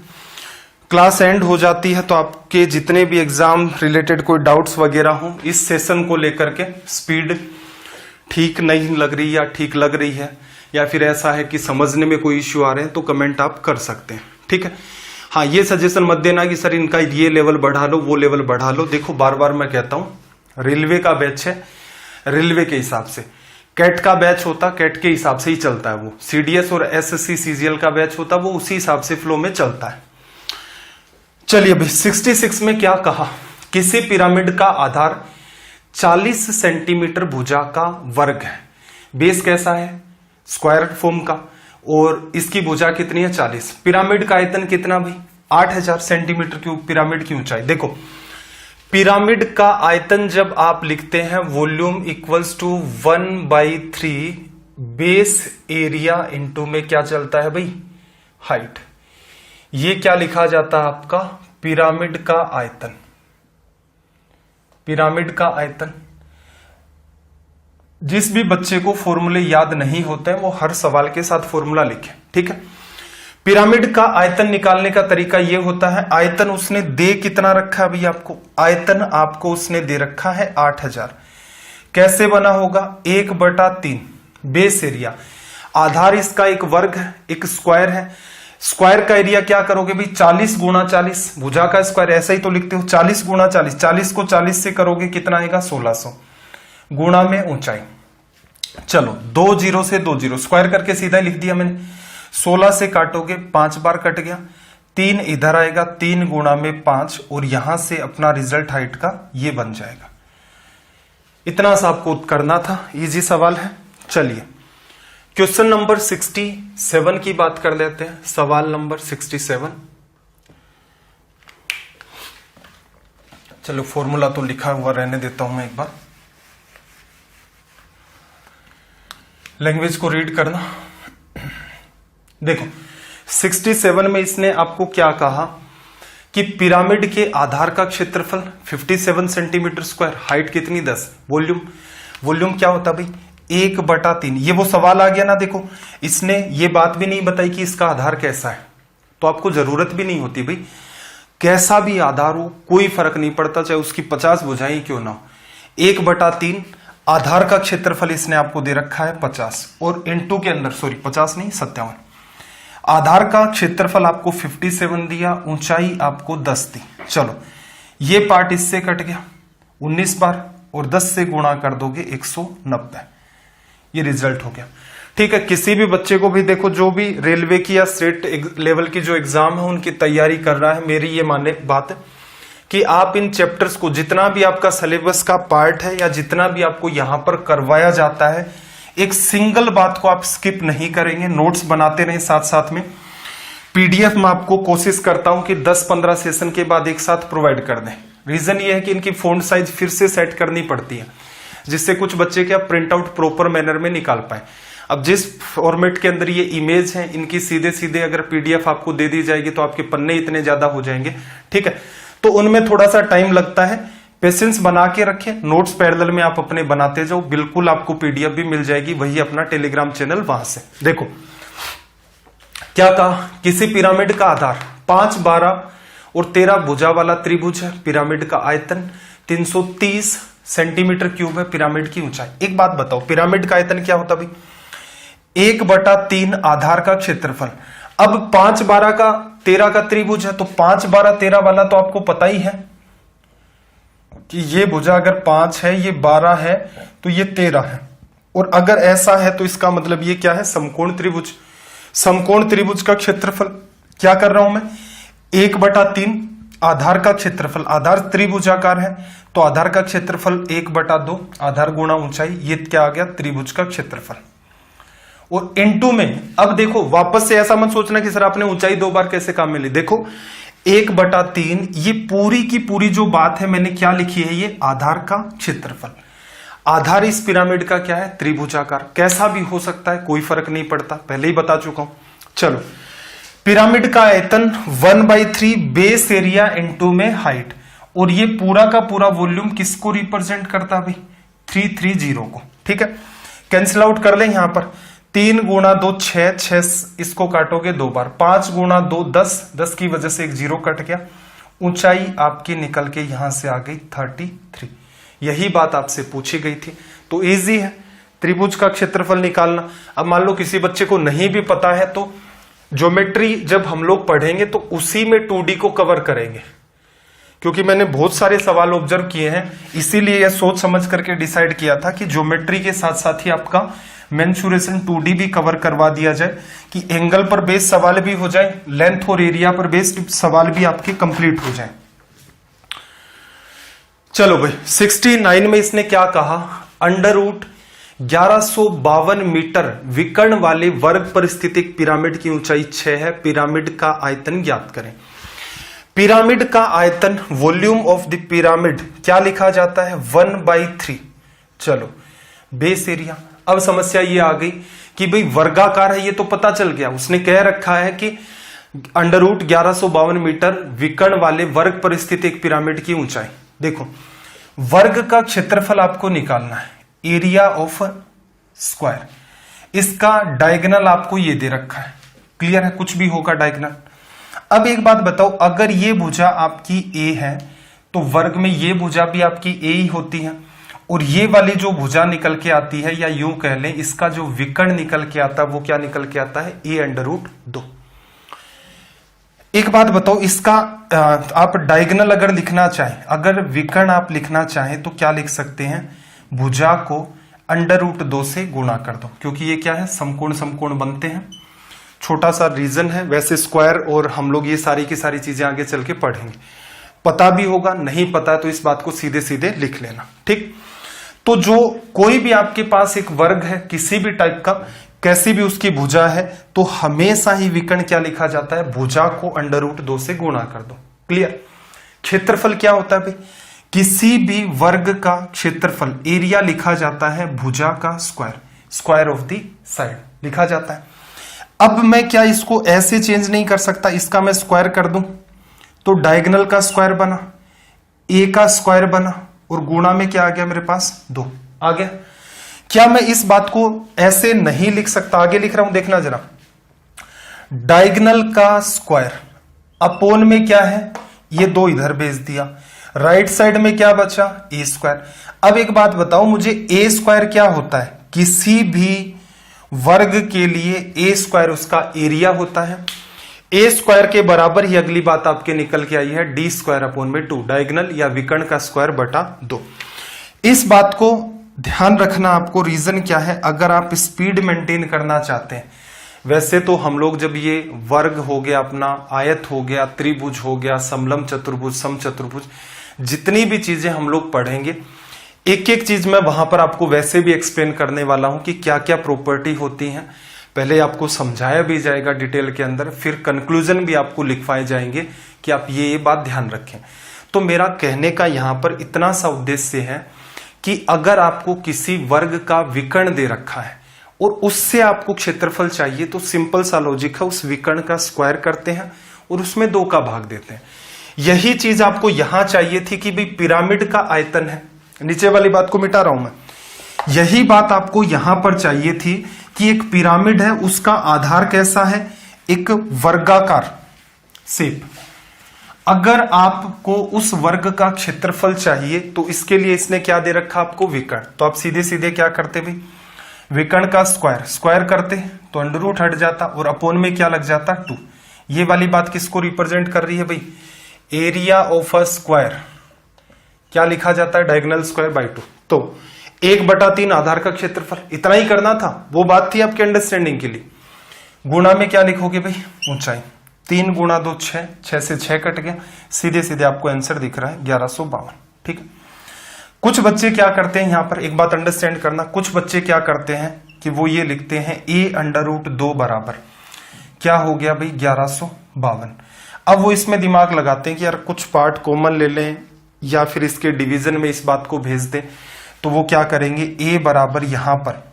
क्लास एंड हो जाती है तो आपके जितने भी एग्जाम रिलेटेड कोई डाउट्स वगैरह हो इस सेशन को लेकर के, स्पीड ठीक नहीं लग रही या ठीक लग रही है, या फिर ऐसा है कि समझने में कोई इश्यू आ रहे हैं, तो कमेंट आप कर सकते हैं, ठीक है। हाँ, ये सजेशन मत देना कि सर इनका ये लेवल बढ़ा लो, वो लेवल बढ़ा लो। देखो बार बार मैं कहता हूं, रेलवे का बैच है, रेलवे के हिसाब से, कैट का बैच होता कैट के हिसाब से ही चलता है, वो सीडीएस और एसएससी सीजीएल का बैच होता वो उसी हिसाब से फ्लो में चलता है। चलिए भाई 66 में क्या कहा, किसी पिरामिड का आधार 40 सेंटीमीटर भुजा का वर्ग है, बेस कैसा है, स्क्वायर फॉर्म का, और इसकी भुजा कितनी है 40। पिरामिड का आयतन कितना भाई, 8000 सेंटीमीटर क्यूब पिरामिड की ऊंचाई। देखो पिरामिड का आयतन जब आप लिखते हैं, volume equals to 1/3 base area into में क्या चलता है भाई, हाइट। ये क्या लिखा जाता है आपका, पिरामिड का आयतन। पिरामिड का आयतन, जिस भी बच्चे को फॉर्मूले याद नहीं होते हैं वो हर सवाल के साथ फॉर्मूला लिखे, ठीक है। पिरामिड का आयतन निकालने का तरीका ये होता है, आयतन उसने दे कितना रखा है अभी आपको, आयतन आपको उसने दे रखा है 8000। कैसे बना होगा, 1/3 बेस एरिया, आधार इसका एक वर्ग है, एक स्क्वायर है, स्क्वायर का एरिया क्या करोगे भाई, 40 गुणा 40, भुजा का स्क्वायर ऐसा ही तो लिखते हो, 40 गुणा 40, 40 को 40 से करोगे कितना आएगा 1600, गुणा में ऊंचाई। चलो 2 0 से 2 0 स्क्वायर करके सीधा लिख दिया मैंने, 16 से काटोगे 5 बार कट गया, 3 इधर आएगा, 3 गुणा में 5, और यहां से अपना रिजल्ट हाइट का ये बन जाएगा। इतना सा आपको करना था, इजी सवाल है। चलिए क्वेश्चन नंबर 67 की बात कर लेते हैं, सवाल नंबर 67। चलो फॉर्मूला तो लिखा हुआ रहने देता हूं मैं एक बार, लैंग्वेज को रीड करना। देखो 67 में इसने आपको क्या कहा कि पिरामिड के आधार का क्षेत्रफल 57 सेंटीमीटर स्क्वायर, हाइट कितनी 10, वॉल्यूम क्या होता भाई 1/3। ये वो सवाल आ गया ना, देखो इसने ये बात भी नहीं बताई कि इसका आधार कैसा है, तो आपको जरूरत भी नहीं होती भाई, कैसा भी आधार हो कोई फर्क नहीं पड़ता, चाहे उसकी 50 भुजाएं क्यों ना हो, 1/3 आधार का क्षेत्रफल इसने आपको दे रखा है 50, और इनटू के अंदर 50 नहीं 57, आधार का क्षेत्रफल आपको 57 दिया, ऊंचाई आपको 10 दी। चलो ये पार्ट इससे कट गया 19 बार, और 10 से गुणा कर दोगे 190, ये रिजल्ट हो गया। ठीक है, किसी भी बच्चे को भी देखो, जो भी रेलवे की या स्टेट लेवल की जो एग्जाम है उनकी तैयारी कर रहा है, मेरी ये मानने बात है कि आप इन चैप्टर्स को, जितना भी आपका सिलेबस का पार्ट है या जितना भी आपको यहां पर करवाया जाता है, एक सिंगल बात को आप स्किप नहीं करेंगे, नोट्स बनाते रहें साथ साथ में। पीडीएफ में आपको कोशिश करता हूं कि 10-15 सेशन के बाद एक साथ प्रोवाइड कर दें। रीजन ये है कि इनकी फॉन्ट साइज फिर से सेट करनी पड़ती है, जिससे कुछ बच्चे क्या प्रिंट आउट प्रॉपर मैनर में निकाल पाए। अब जिस फॉर्मेट के अंदर ये इमेज है, इनकी सीधे सीधे अगर पीडीएफ आपको दे दी जाएगी तो आपके पन्ने इतने ज्यादा हो जाएंगे, ठीक है, तो उनमें थोड़ा सा टाइम लगता है। पेशेंस बना के रखें, नोट्स पैरेलल में आप अपने बनाते जाओ, बिल्कुल आपको पीडीएफ भी मिल जाएगी, वही अपना टेलीग्राम चैनल वहां से। देखो क्या कहा, किसी पिरामिड का आधार 5, 12 और 13 भुजा वाला त्रिभुज है, पिरामिड का आयतन 330 सेंटीमीटर क्यूब है, पिरामिड की ऊंचाई। एक बात बताओ, पिरामिड का आयतन क्या होता भाई 1/3 आधार का क्षेत्रफल। अब 5, 12 का 13 का त्रिभुज है, तो 5, 12, 13 वाला तो आपको पता ही है कि ये भुजा अगर 5 है, ये 12 है, तो ये 13 है, और अगर ऐसा है तो इसका मतलब ये क्या है, समकोण त्रिभुज। समकोण त्रिभुज का क्षेत्रफल क्या कर रहा हूं मैं, 1/3 आधार का क्षेत्रफल, आधार त्रिभुजाकार है तो आधार का क्षेत्रफल 1/2 आधार गुणा ऊंचाई, ये क्या आ गया त्रिभुज का क्षेत्रफल। और इनटू में, अब देखो वापस से ऐसा मत सोचना कि सर आपने ऊंचाई 2 बार कैसे काम में ली, देखो 1/3 ये पूरी की पूरी जो बात है मैंने क्या लिखी है, ये आधार का क्षेत्रफल। आधार इस पिरामिड का क्या है, त्रिभुजाकार, कैसा भी हो सकता है, कोई फर्क नहीं पड़ता, पहले ही बता चुका हूं। चलो, पिरामिड का आयतन 1/3 बेस एरिया इनटू में हाइट, और ये पूरा का पूरा वॉल्यूम किसको रिप्रेजेंट करता भाई 330 को, ठीक है। कैंसिल आउट कर लें यहां पर, 3 गुणा 2 6, इसको काटोगे 2 बार, 5 गुणा 2 10 की वजह से एक 0 कट गया, ऊंचाई आपकी निकल के यहां से आ गई 33। यही बात आपसे पूछी गई थी, तो इजी है त्रिभुज का क्षेत्रफल निकालना। अब मान लो किसी बच्चे को नहीं भी पता है, तो ज्योमेट्री जब हम लोग पढ़ेंगे तो उसी में 2D को कवर करेंगे, क्योंकि मैंने बहुत सारे सवाल ऑब्जर्व किए हैं, इसीलिए यह सोच समझ करके डिसाइड किया था कि ज्योमेट्री के साथ साथ ही आपका मेंसुरेशन 2D भी कवर करवा दिया जाए, कि एंगल पर बेस्ड सवाल भी हो जाए, लेंथ और एरिया पर बेस्ड सवाल भी आपके कंप्लीट हो जाए। चलो भाई 69 में इसने क्या कहा, अंडर रूट 1152 मीटर विकर्ण वाले वर्ग पर स्थित एक पिरामिड की ऊंचाई 6 है, पिरामिड का आयतन ज्ञात करें। पिरामिड का आयतन, वॉल्यूम ऑफ द पिरामिड क्या लिखा जाता है 1/3। चलो बेस एरिया, अब समस्या ये आ गई कि भाई वर्गाकार है, ये तो पता चल गया, उसने कह रखा है कि अंडर रूट 1152 मीटर विकर्ण वाले वर्ग पर स्थित एक पिरामिड की ऊंचाई। देखो वर्ग का क्षेत्रफल आपको निकालना है, एरिया ऑफ स्क्वायर, इसका डायगोनल आपको ये दे रखा है, क्लियर है, कुछ भी होगा डायगोनल। अब एक बात बताओ, अगर ये भुजा आपकी ए है तो वर्ग में ये भुजा भी आपकी ए ही होती है, और ये वाली जो भुजा निकल के आती है, या यूं कह लें इसका जो विकर्ण निकल के आता है वो क्या निकल के आता है, ए अंडर रूट 2। एक बात बताओ, इसका आप डायगोनल अगर लिखना चाहें, अगर विकर्ण आप लिखना चाहें तो क्या लिख सकते हैं, भुजा को अंडर रूट 2 से गुणा कर दो, क्योंकि ये क्या है समकोण समकोण बनते हैं। छोटा सा रीजन है, वैसे स्क्वायर और हम लोग ये सारी की सारी चीजें आगे चल के पढ़ेंगे, पता भी होगा, नहीं पता तो इस बात को सीधे सीधे लिख लेना, ठीक। तो जो कोई भी आपके पास एक वर्ग है किसी भी टाइप का, कैसी भी उसकी भुजा है, तो हमेशा ही विकर्ण क्या लिखा जाता है, भुजा को अंडर रूट 2 से गुणा कर दो, क्लियर। क्षेत्रफल क्या होता है भाई, किसी भी वर्ग का क्षेत्रफल एरिया लिखा जाता है भुजा का square, square of the side लिखा जाता है। अब मैं क्या इसको ऐसे चेंज नहीं कर सकता, इसका मैं स्क्वायर कर दूं तो डायगोनल का स्क्वायर बना, ए का स्क्वायर बना, और गुणा में क्या आ गया मेरे पास 2 आ गया। क्या मैं इस बात को ऐसे नहीं लिख सकता? आगे लिख रहा हूं, देखना जरा। डायगोनल का स्क्वायर अपोन में क्या है, ये 2 इधर भेज दिया, राइट साइड में क्या बचा, ए स्क्वायर। अब एक बात बताओ मुझे, ए स्क्वायर क्या होता है? किसी भी वर्ग के लिए ए स्क्वायर उसका एरिया होता है। ए स्क्वायर के बराबर ही अगली बात आपके निकल के आई है, डी स्क्वायर अपोन में 2, डायगोनल या विकर्ण का स्क्वायर बटा 2। इस बात को ध्यान रखना आपको। रीजन क्या है? अगर आप स्पीड मेंटेन करना चाहते हैं, वैसे तो हम लोग जब ये वर्ग हो गया, अपना आयत हो गया, त्रिभुज हो गया, समलम चतुर्भुज, समचतुर्भुज, जितनी भी चीजें हम लोग पढ़ेंगे, एक एक चीज मैं वहां पर आपको वैसे भी एक्सप्लेन करने वाला हूं कि क्या क्या प्रॉपर्टी होती हैं। पहले आपको समझाया भी जाएगा डिटेल के अंदर, फिर कंक्लूजन भी आपको लिखवाए जाएंगे कि आप ये बात ध्यान रखें। तो मेरा कहने का यहां पर इतना सा उद्देश्य है कि अगर आपको किसी वर्ग का विकर्ण दे रखा है और उससे आपको क्षेत्रफल चाहिए, तो सिंपल सा लॉजिक है, उस विकर्ण का स्क्वायर करते हैं और उसमें 2 का भाग देते हैं। यही चीज आपको यहां चाहिए थी कि भाई पिरामिड का आयतन है, नीचे वाली बात को मिटा रहा हूं मैं, यही बात आपको यहां पर चाहिए थी कि एक पिरामिड है, उसका आधार कैसा है, एक वर्गाकार शेप। अगर आपको उस वर्ग का क्षेत्रफल चाहिए तो इसके लिए इसने क्या दे रखा आपको, विकर्ण। तो आप सीधे सीधे क्या करते भाई, विकर्ण का स्क्वायर करते तो अंडर रूट हट जाता और अपोन में क्या लग जाता 2। ये वाली बात किसको रिप्रेजेंट कर रही है भाई, एरिया ऑफ अ स्क्वायर क्या लिखा जाता है, डायगोनल स्क्वायर बाय 2। तो 1/3 आधार का क्षेत्रफल, इतना ही करना था, वो बात थी आपके अंडरस्टैंडिंग के लिए। गुणा में क्या लिखोगे भाई, ऊंचाई, 3 × 2 6, 6 से 6 कट गया, सीधे सीधे आपको आंसर दिख रहा है 1152। ठीक है। कुछ बच्चे क्या करते हैं, यहां पर एक बात अंडरस्टैंड करना, कुछ बच्चे क्या करते हैं कि वो ये लिखते हैं a√2 बराबर क्या हो गया भाई 1152। अब वो इसमें दिमाग लगाते हैं कि यार कुछ पार्ट कॉमन ले लें या फिर इसके डिवीजन में इस बात को भेज दें। तो वो क्या करेंगे, a बराबर यहां पर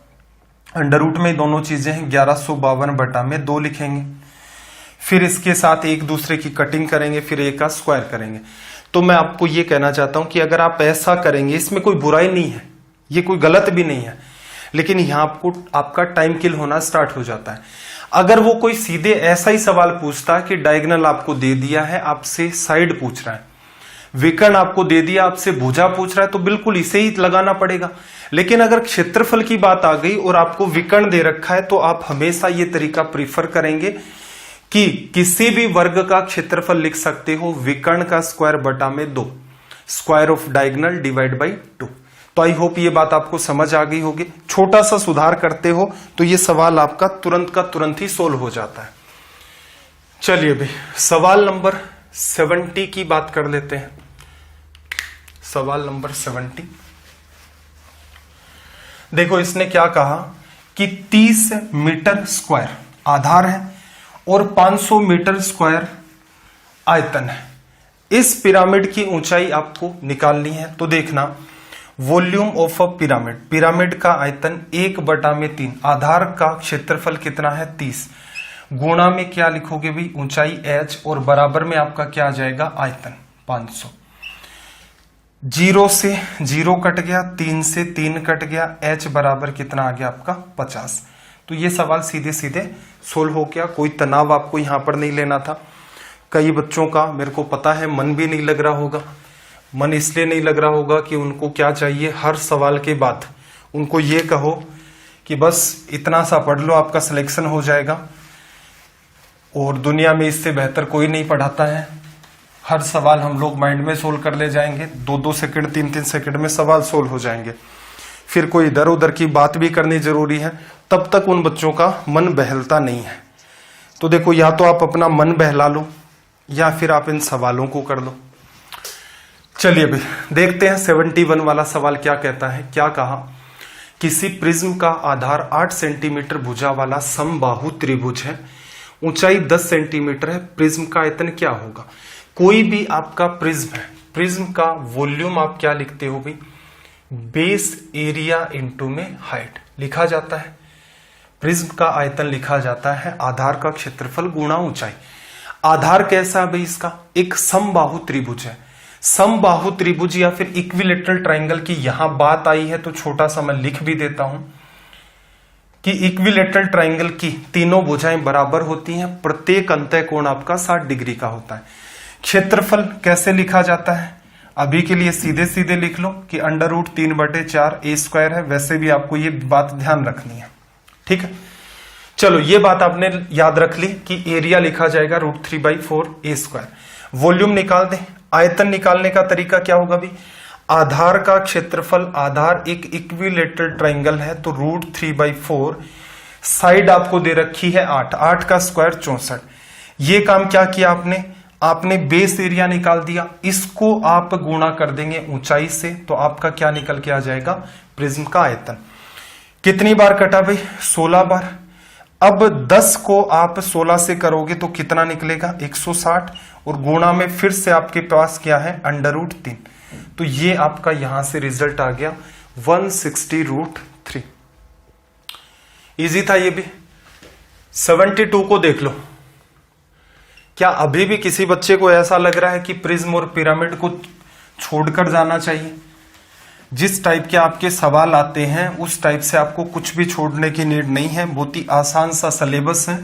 अंडर रूट में दोनों चीजें हैं, 1152/2 लिखेंगे, फिर इसके साथ एक दूसरे की कटिंग करेंगे, फिर a का स्क्वायर करेंगे। तो मैं आपको ये कहना चाहता हूं कि अगर आप ऐसा करेंगे, इसमें कोई बुराई नहीं है, ये कोई गलत भी नहीं है, लेकिन यहां आपको आपका टाइम किल होना स्टार्ट हो जाता है। अगर वो कोई सीधे ऐसा ही सवाल पूछता कि डायगोनल आपको दे दिया है, आपसे साइड पूछ रहा है, विकर्ण आपको दे दिया, आपसे भुजा पूछ रहा है, तो बिल्कुल इसे ही लगाना पड़ेगा। लेकिन अगर क्षेत्रफल की बात आ गई और आपको विकर्ण दे रखा है, तो आप हमेशा ये तरीका प्रीफर करेंगे कि किसी भी वर्ग का क्षेत्रफल लिख सकते हो विकर्ण का स्क्वायर बटा में 2, square of diagonal divide by 2। तो आई होप ये बात आपको समझ आ गई होगी। छोटा सा सुधार करते हो तो ये सवाल आपका तुरंत का तुरंत ही सोल्व हो जाता है। चलिए भाई सवाल नंबर 70 की बात कर लेते हैं। सवाल नंबर 70, देखो इसने क्या कहा कि 30 मीटर स्क्वायर आधार है और 500 मीटर स्क्वायर आयतन है। इस पिरामिड की ऊंचाई आपको निकालनी है। तो देखना, volume of a pyramid, pyramid का आयतन 1/3, आधार का क्षेत्रफल कितना है 30, गुणा में क्या लिखोगे भी ऊंचाई h और बराबर में आपका क्या आ जाएगा आयतन 500। 0 से 0 कट गया, 3 से 3 कट गया, h बराबर कितना आ गया आपका 50। तो ये सवाल सीधे सीधे सोल्व हो गया, कोई तनाव आपको यहां पर नहीं लेना था। कई बच्चों का मेरे को पता है मन भी नहीं लग रहा होगा। मन इसलिए नहीं लग रहा होगा कि उनको क्या चाहिए, हर सवाल के बाद उनको ये कहो कि बस इतना सा पढ़ लो आपका सिलेक्शन हो जाएगा, और दुनिया में इससे बेहतर कोई नहीं पढ़ाता है। हर सवाल हम लोग माइंड में सोल्व कर ले जाएंगे, 2-2 सेकंड 3-3 सेकंड में सवाल सोल्व हो जाएंगे, फिर कोई इधर उधर की बात भी करनी जरूरी है, तब तक उन बच्चों का मन बहलता नहीं है। तो देखो, या तो आप अपना मन बहला लो या फिर आप इन सवालों को कर लो। चलिए भाई देखते हैं 71 वाला सवाल क्या कहता है। क्या कहा, किसी प्रिज्म का आधार 8 सेंटीमीटर भुजा वाला समबाहु त्रिभुज है, ऊंचाई 10 सेंटीमीटर है, प्रिज्म का आयतन क्या होगा। कोई भी आपका प्रिज्म है, प्रिज्म का वॉल्यूम आप क्या लिखते हो भाई, बेस एरिया इंटू में हाइट लिखा जाता है। प्रिज्म का आयतन लिखा जाता है आधार का क्षेत्रफल गुणा ऊंचाई। आधार कैसा है भाई इसका, एक समबाहु त्रिभुज है। समबाहु त्रिभुज या फिर इक्विलेटरल ट्रायंगल की यहां बात आई है तो छोटा सा मैं लिख भी देता हूं कि इक्विलेटरल ट्रायंगल की तीनों भुजाएं बराबर होती हैं, प्रत्येक अंतः कोण आपका 60 डिग्री का होता है। क्षेत्रफल कैसे लिखा जाता है, अभी के लिए सीधे सीधे लिख लो कि √3/4 a² है। वैसे भी आपको ये बात ध्यान रखनी है, ठीक है। चलो ये बात आपने याद रख ली कि एरिया लिखा जाएगा √3/4 a²। वॉल्यूम निकाल दें। आयतन निकालने का तरीका क्या होगा भी, आधार का क्षेत्रफल, आधार एक इक्विलेटरल ट्रायंगल है तो √3/4, साइड आपको दे रखी है 8 का स्क्वायर 64। ये काम क्या किया आपने बेस एरिया निकाल दिया, इसको आप गुणा कर देंगे ऊंचाई से तो आपका क्या निकल के आ जाएगा, प्रिज्म का आयतन। कितनी बार कटा भाई, 16 बार। अब 10 को आप 16 से करोगे तो कितना निकलेगा, 160, और गुणा में फिर से आपके पास क्या है, √3। तो ये आपका यहां से रिजल्ट आ गया 160√3। इजी था ये भी। 72 को देख लो। क्या अभी भी किसी बच्चे को ऐसा लग रहा है कि प्रिज्म और पिरामिड को छोड़कर जाना चाहिए? जिस टाइप के आपके सवाल आते हैं उस टाइप से आपको कुछ भी छोड़ने की नीड नहीं है। बहुत ही आसान सा सिलेबस है।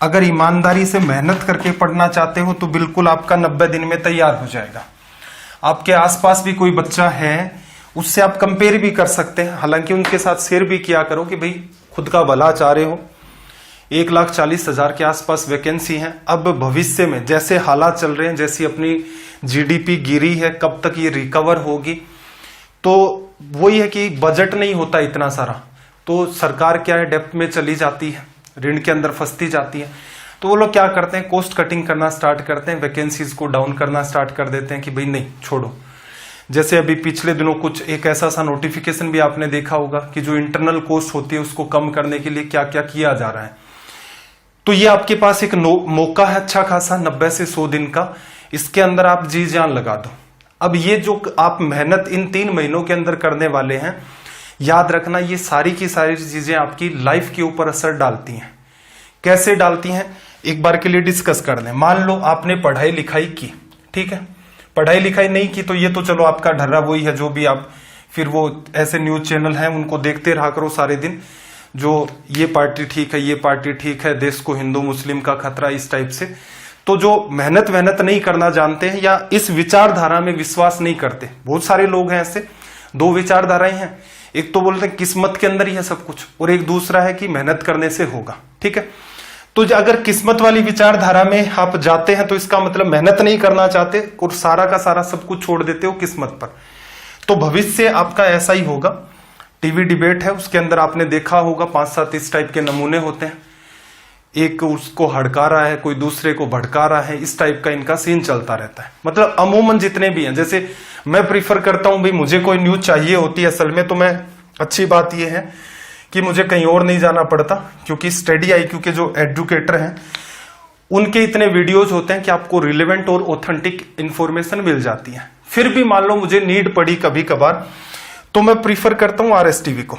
अगर ईमानदारी से मेहनत करके पढ़ना चाहते हो तो बिल्कुल आपका 90 दिन में तैयार हो जाएगा। आपके आसपास भी कोई बच्चा है उससे आप कंपेयर भी कर सकते हैं, हालांकि उनके साथ शेयर भी किया करो कि भाई खुद का भला चाह रहे हो। 1,40,000 के आसपास वैकेंसी है। अब भविष्य में जैसे हालात चल रहे हैं, जैसी अपनी जीडीपी गिरी है, कब तक ये रिकवर होगी, तो वही है कि बजट नहीं होता इतना सारा, तो सरकार क्या है, डेप्थ में चली जाती है, ऋण के अंदर फंसती जाती है। तो वो लोग क्या करते हैं, कॉस्ट कटिंग करना स्टार्ट करते हैं, वैकेंसीज को डाउन करना स्टार्ट कर देते हैं कि भाई नहीं छोड़ो। जैसे अभी पिछले दिनों कुछ एक ऐसा सा नोटिफिकेशन भी आपने देखा होगा कि जो इंटरनल कॉस्ट होती है उसको कम करने के लिए क्या क्या किया जा रहा है। तो ये आपके पास एक मौका है अच्छा खासा, 90 से 100 दिन का। इसके अंदर आप जी जान लगा दो। अब ये जो आप मेहनत इन 3 महीनों के अंदर करने वाले हैं, याद रखना ये सारी की सारी चीजें आपकी लाइफ के ऊपर असर डालती हैं। कैसे डालती हैं एक बार के लिए डिस्कस कर लें। मान लो आपने पढ़ाई लिखाई की, ठीक है, पढ़ाई लिखाई नहीं की तो ये तो चलो आपका ढर्रा वही है, जो भी आप फिर वो ऐसे न्यूज चैनल हैं उनको देखते रहा करो सारे दिन, जो ये पार्टी ठीक है, ये पार्टी ठीक है, देश को हिंदू मुस्लिम का खतरा, इस टाइप से। तो जो मेहनत नहीं करना जानते हैं या इस विचारधारा में विश्वास नहीं करते, बहुत सारे लोग हैं ऐसे। 2 विचारधाराएं हैं, एक तो बोलते हैं किस्मत के अंदर ही है सब कुछ, और एक दूसरा है कि मेहनत करने से होगा, ठीक है। तो अगर किस्मत वाली विचारधारा में आप जाते हैं तो इसका मतलब मेहनत नहीं करना चाहते और सारा का सारा सब कुछ छोड़ देते हो किस्मत पर। तो भविष्य आपका ऐसा ही होगा। टीवी डिबेट है, उसके अंदर आपने देखा होगा 5-7 इस टाइप के नमूने होते हैं। एक उसको हड़का रहा है, कोई दूसरे को भड़का रहा है, इस टाइप का इनका सीन चलता रहता है। मतलब अमूमन जितने भी हैं, जैसे मैं प्रीफर करता हूं भाई मुझे कोई न्यूज चाहिए होती है असल में, तो मैं अच्छी बात यह है कि मुझे कहीं और नहीं जाना पड़ता, क्योंकि स्टडी IQ के जो एजुकेटर हैं उनके इतने वीडियोज होते हैं कि आपको रिलेवेंट और ऑथेंटिक इंफॉर्मेशन मिल जाती है। फिर भी मान लो मुझे नीड पड़ी कभी कभार, तो मैं प्रीफर करता हूं RSTV को,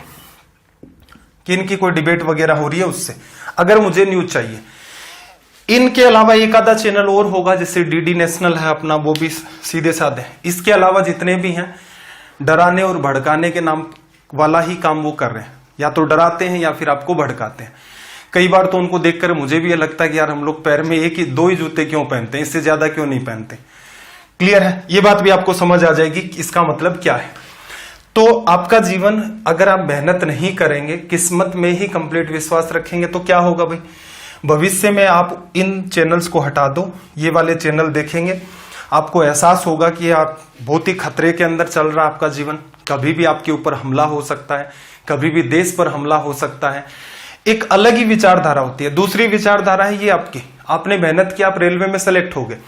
कि इनकी कोई डिबेट वगैरह हो रही है उससे अगर मुझे न्यूज चाहिए। इनके अलावा एक आधा चैनल और होगा, जैसे DD नेशनल है अपना, वो भी सीधे साधे। इसके अलावा जितने भी हैं डराने और भड़काने के नाम वाला ही काम वो कर रहे हैं, या तो डराते हैं या फिर आपको भड़काते हैं। कई बार तो उनको देखकर मुझे भी ये लगता है कि यार हम लोग पैर में 1-2 ही जूते क्यों पहनते हैं, इससे ज्यादा क्यों नहीं पहनते। क्लियर है, ये बात भी आपको समझ आ जाएगी कि इसका मतलब क्या है। तो आपका जीवन अगर आप मेहनत नहीं करेंगे, किस्मत में ही कंप्लीट विश्वास रखेंगे, तो क्या होगा भाई, भविष्य में आप इन चैनल्स को हटा दो, ये वाले चैनल देखेंगे, आपको एहसास होगा कि आप बहुत ही खतरे के अंदर चल रहा है आपका जीवन। कभी भी आपके ऊपर हमला हो सकता है, कभी भी देश पर हमला हो सकता है। एक अलग ही विचारधारा होती है। दूसरी विचारधारा है ये आपकी, आपने मेहनत की, आप रेलवे में सेलेक्ट हो गए।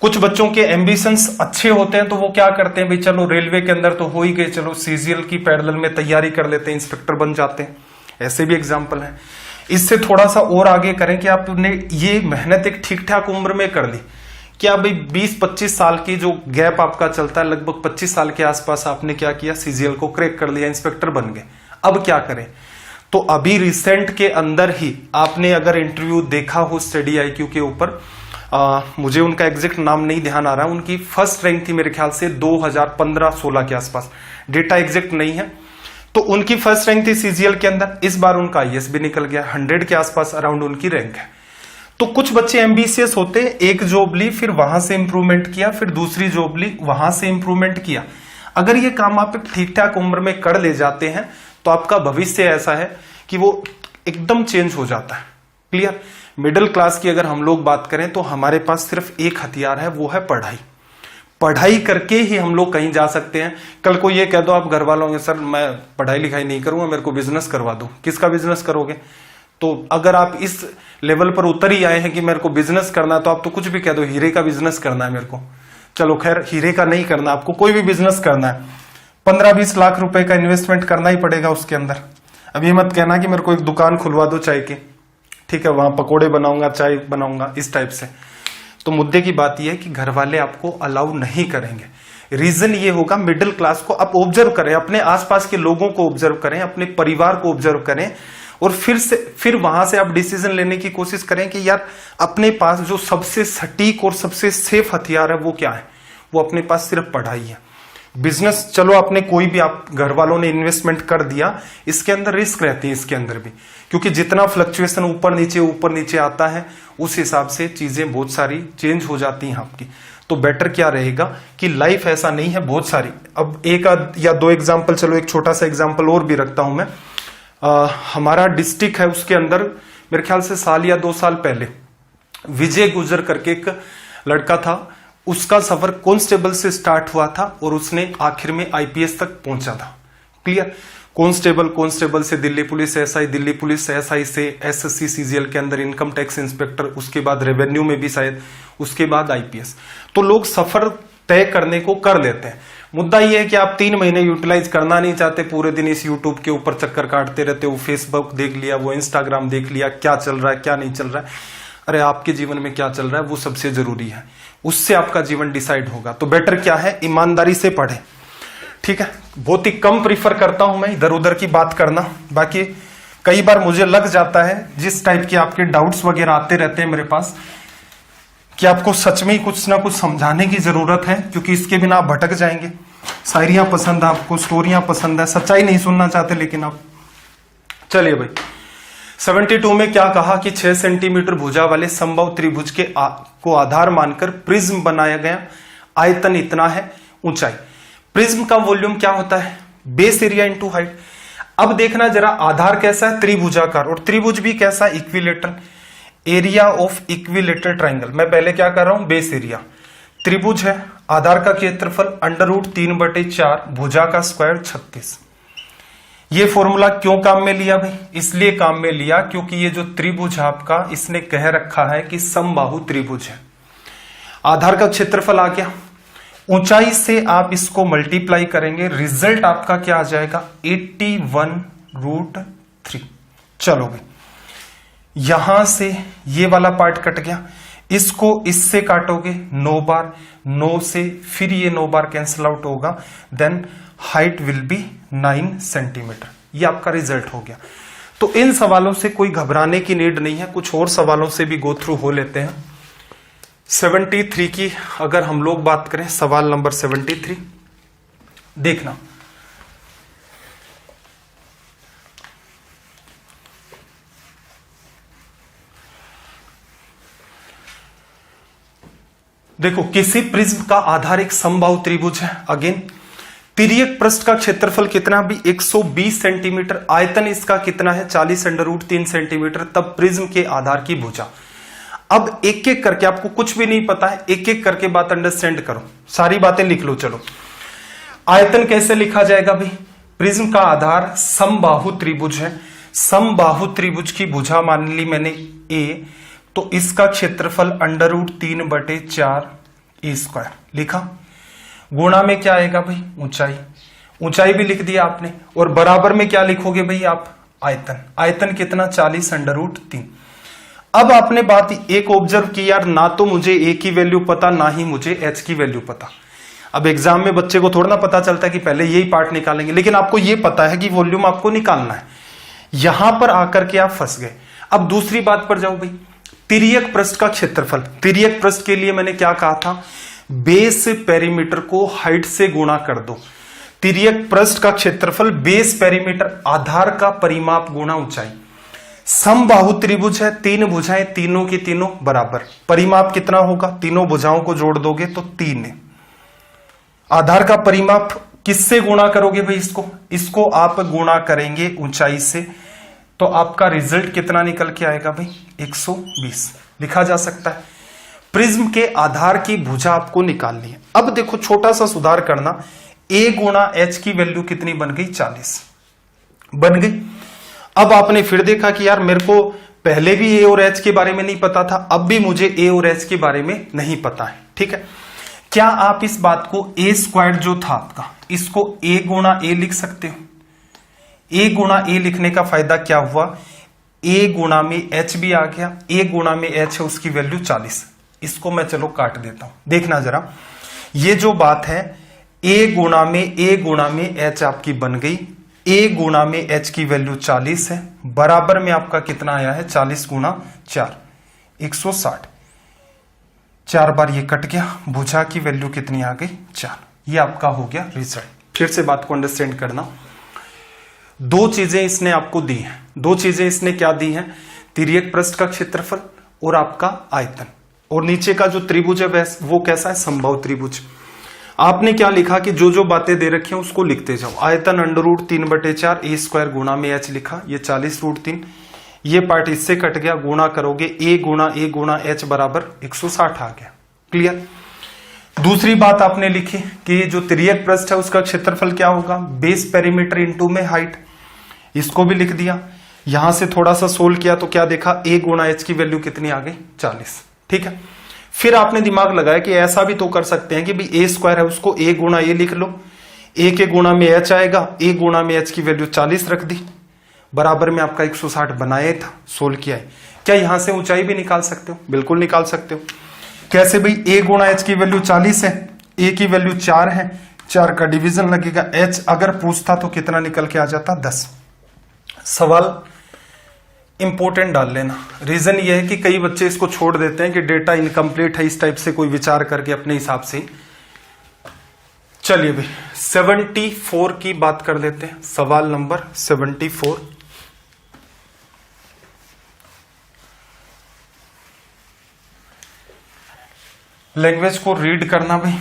कुछ बच्चों के एम्बिशंस अच्छे होते हैं तो वो क्या करते हैं भाई, चलो रेलवे के अंदर तो हो ही गए, चलो CGL की पैरेलल में तैयारी कर लेते हैं, इंस्पेक्टर बन जाते हैं। ऐसे भी एग्जाम्पल है। इससे थोड़ा सा और आगे करें कि आपने ये मेहनत एक ठीक ठाक उम्र में कर ली, क्या भाई 20-25 साल की जो गैप आपका चलता है, लगभग 25 साल के आसपास आपने क्या किया, CGL को क्रैक कर लिया, इंस्पेक्टर बन गए। अब क्या करें, तो अभी रिसेंट के अंदर ही आपने अगर इंटरव्यू देखा हो स्टडी IQ के ऊपर, मुझे उनका एग्जैक्ट नाम नहीं ध्यान आ रहा है, उनकी फर्स्ट रैंक थी मेरे ख्याल से 2015-16 के आसपास, डेटा एग्जैक्ट नहीं है। तो उनकी फर्स्ट रैंक थी सीजीएल के अंदर, इस बार उनका आईएएस भी निकल गया, 100 के आसपास अराउंड उनकी रैंक है। तो कुछ बच्चे एम्बिशियस होते, एक जॉब ली, फिर वहां से इंप्रूवमेंट किया, फिर दूसरी जॉब ली, वहां से इंप्रूवमेंट किया। अगर ये काम आप ठीक ठाक उम्र में कर ले जाते हैं तो आपका भविष्य ऐसा है कि वो एकदम चेंज हो जाता है। क्लियर? मिडिल क्लास की अगर हम लोग बात करें तो हमारे पास सिर्फ एक हथियार है, वो है पढ़ाई। पढ़ाई करके ही हम लोग कहीं जा सकते हैं। कल को ये कह दो आप घर वालों, सर मैं पढ़ाई लिखाई नहीं करूंगा, मेरे को बिजनेस करवा दो, किसका बिजनेस करोगे? तो अगर आप इस लेवल पर उतर ही आए हैं कि मेरे को बिजनेस करना है, तो आप तो कुछ भी कह दो, हीरे का बिजनेस करना है मेरे को। चलो खैर, हीरे का नहीं करना, आपको कोई भी बिजनेस करना है, 15-20 लाख रुपए का इन्वेस्टमेंट करना ही पड़ेगा उसके अंदर। अब ये मत कहना कि मेरे को एक दुकान खुलवा दो चाय की, ठीक है, वहां पकोड़े बनाऊंगा, चाय बनाऊंगा, इस टाइप से। तो मुद्दे की बात यह है कि घर वाले आपको अलाउ नहीं करेंगे। रीजन ये होगा, मिडिल क्लास को आप ऑब्जर्व करें, अपने आसपास के लोगों को ऑब्जर्व करें, अपने परिवार को ऑब्जर्व करें, और फिर वहां से आप डिसीजन लेने की कोशिश करें कि यार अपने पास जो सबसे सटीक और सबसे सेफ हथियार है वो क्या है? वो अपने पास सिर्फ पढ़ाई है। बिजनेस चलो आपने कोई भी, आप घर वालों ने इन्वेस्टमेंट कर दिया, इसके अंदर रिस्क रहती है, इसके अंदर भी, क्योंकि जितना फ्लक्चुएशन ऊपर नीचे आता है उस हिसाब से चीजें बहुत सारी चेंज हो जाती हैं आपकी। तो बेटर क्या रहेगा कि लाइफ ऐसा नहीं है, बहुत सारी। अब एक या दो एग्जाम्पल, चलो एक छोटा सा एग्जाम्पल और भी रखता हूं मैं। हमारा डिस्ट्रिक्ट है, उसके अंदर मेरे ख्याल से साल या 2 साल पहले विजय गुजर करके एक लड़का था, उसका सफर कांस्टेबल से स्टार्ट हुआ था और उसने आखिर में आईपीएस तक पहुंचा था। क्लियर? कांस्टेबल से Delhi police SI, Delhi police SI से एसएससी सीजीएल के अंदर इनकम टैक्स इंस्पेक्टर, उसके बाद रेवेन्यू में भी शायद, उसके बाद आईपीएस। तो लोग सफर तय करने को कर लेते हैं। मुद्दा यह है कि आप 3 महीने यूटिलाइज करना नहीं चाहते, पूरे दिन इस यूट्यूब के ऊपर चक्कर काटते रहते हो, फेसबुक देख लिया, वो इंस्टाग्राम देख लिया, क्या चल रहा है क्या नहीं चल रहा है। अरे आपके जीवन में क्या चल रहा है वो सबसे जरूरी है, उससे आपका जीवन डिसाइड होगा। तो बेटर क्या है, ईमानदारी से पढ़े। ठीक है, बहुत ही कम प्रीफर करता हूं मैं इधर उधर की बात करना। बाकी कई बार मुझे लग जाता है, जिस टाइप के आपके डाउट्स वगैरह आते रहते हैं मेरे पास, कि आपको सच में ही कुछ ना कुछ समझाने की जरूरत है, क्योंकि इसके बिना आप भटक जाएंगे। शायरियां पसंद है आपको, स्टोरियां पसंद है, सच्चाई नहीं सुनना चाहते लेकिन आप। चलिए भाई, 72 में क्या कहा कि 6 सेंटीमीटर भुजा वाले संभव त्रिभुज के को आधार मानकर प्रिज्म बनाया गया, आयतन इतना है, ऊंचाई। प्रिज्म का वॉल्यूम क्या होता है? Base area into height. अब देखना जरा, आधार कैसा है? त्रिभुजाकार, और त्रिभुज भी कैसा? Equilateral. Area of equilateral triangle. मैं पहले क्या कर रहा हूं? Base area. त्रिभुज है, आधार का क्षेत्रफल √3/4, भुजा का स्क्वायर 36। ये फॉर्मूला क्यों काम में लिया भाई? इसलिए काम में लिया क्योंकि ये जो त्रिभुज आपका, इसने कह रखा है कि समबाहु त्रिभुज है। आधार का क्षेत्रफल आ गया, ऊंचाई से आप इसको मल्टीप्लाई करेंगे, रिजल्ट आपका क्या आ जाएगा? 81√3। चलो भाई, यहां से ये वाला पार्ट कट गया, इसको इससे काटोगे 9 बार, 9 से फिर ये 9 बार कैंसिल आउट होगा, then height will be 9 centimetre. ये आपका रिजल्ट हो गया। तो इन सवालों से कोई घबराने की नीड नहीं है, कुछ और सवालों से भी गो थ्रू हो लेते हैं। 73 की अगर हम लोग बात करें, सवाल नंबर 73 देखना। देखो, किसी प्रिज्म का आधार एक समबाहु त्रिभुज है। अगेन, तिर्यक पृष्ठ का क्षेत्रफल कितना? भी 120 सेंटीमीटर। आयतन इसका कितना है? 40√3 सेंटीमीटर। तब प्रिज्म के आधार की भुजा। अब एक एक करके, आपको कुछ भी नहीं पता है, एक एक करके बात अंडरस्टैंड करो, सारी बातें लिख लो। चलो, आयतन कैसे लिखा जाएगा भाई? प्रिज्म का आधार समबाहु त्रिभुज है, समबाहु त्रिभुज की भुजा मान ली मैंने ए, तो इसका क्षेत्रफल √3/4 ए स्क्वायर लिखा। गुणा में क्या आएगा भाई? ऊंचाई। ऊंचाई भी लिख दिया आपने, और बराबर में क्या लिखोगे भाई आप? आयतन। आयतन कितना? 40√3। अब आपने बात एक ऑब्जर्व की, यार ना तो मुझे ए की वैल्यू पता, ना ही मुझे एच की वैल्यू पता। अब एग्जाम में बच्चे को थोड़ा ना पता चलता है कि पहले यही पार्ट निकालेंगे, लेकिन आपको यह पता है कि वॉल्यूम आपको निकालना है। यहां पर आकर के आप फंस गए। अब दूसरी बात पर जाओ भाई, तिर्यक पृष्ठ का क्षेत्रफल। तिर्यक पृष्ठ के लिए मैंने क्या कहा था, बेस पेरीमीटर को हाइट से गुणा कर दो। तिर्यक पृष्ठ का क्षेत्रफल बेस पेरीमीटर, आधार का परिमाप गुणा ऊंचाई। समबाहु त्रिभुज है, 3 भुजाएं, तीनों की तीनों बराबर, परिमाप कितना होगा, तीनों भुजाओं को जोड़ दोगे तो 3 है। आधार का परिमाप किससे गुणा करोगे भाई, इसको आप गुणा करेंगे ऊंचाई से, तो आपका रिजल्ट कितना निकल के आएगा भाई, 120 लिखा जा सकता है। प्रिज्म के आधार की भुजा आपको निकालनी है। अब देखो छोटा सा सुधार करना, a गुणा h की वैल्यू कितनी बन गई, 40 बन गई। अब आपने फिर देखा कि यार मेरे को पहले भी a और h के बारे में नहीं पता था, अब भी मुझे a और h के बारे में नहीं पता है, ठीक है। क्या आप इस बात को a स्क्वायर जो था आपका, इसको a गुणा a लिख सकते हो। a गुणा a लिखने का फायदा क्या हुआ, a गुणा में h भी आ गया, a गुणा में h है उसकी वैल्यू 40। इसको मैं चलो काट देता हूं, देखना जरा, ये जो बात है a गुणा में h आपकी बन गई, a गुणा में h की वैल्यू 40 है, बराबर में आपका कितना आया है, 40 गुणा 4 160, 4 बार ये कट गया, भुजा की वैल्यू कितनी आ गई, 4। ये आपका हो गया रिजल्ट। फिर से बात को अंडरस्टैंड करना, दो चीजें इसने आपको दी हैं, दो चीजें इसने क्या दी हैं, तिर्यक पृष्ठ का क्षेत्रफल और आपका आयतन, और नीचे का जो त्रिभुज है वो कैसा है, समबाहु त्रिभुज। आपने क्या लिखा कि जो जो बातें दे रखी हैं उसको लिखते जाओ। आयतन √3/4 a स्क्वायर गुणा में h लिखा, ये 40√3, ये पार्ट इससे कट गया, गुणा करोगे a गुणा h बराबर 160 आ गया। क्लियर। दूसरी बात आपने लिखी कि जो तिर्यक पृष्ठ है उसका क्षेत्रफल क्या होगा, बेस पेरीमीटर इंटू में हाइट, इसको भी लिख दिया। यहां से थोड़ा सा सोल्व किया तो क्या देखा, a गुणा h की वैल्यू कितनी आ गई, 40, ठीक है। फिर आपने दिमाग लगाया कि ऐसा भी तो कर सकते हैं कि भी a स्क्वायर है उसको a गुणा a लिख लो, a के गुणा में h आएगा, a गुणा में h की वैल्यू 40 रख दी, बराबर में आपका 160 बनाया था, सोल्व किया है। क्या यहां से ऊंचाई भी निकाल सकते हो, बिल्कुल निकाल सकते हो। कैसे भाई, a गुणा h की वैल्यू 40 है, a की वैल्यू 4 है, 4 का डिवीजन लगेगा, h अगर पूछता तो कितना निकल के आ जाता, 10। सवाल इंपोर्टेंट डाल लेना। रीजन ये है कि कई बच्चे इसको छोड़ देते हैं कि डेटा इनकम्प्लीट है, इस टाइप से कोई विचार करके अपने हिसाब से। चलिए भाई 74 की बात कर लेते हैं, सवाल नंबर 74। लैंग्वेज को रीड करना भाई।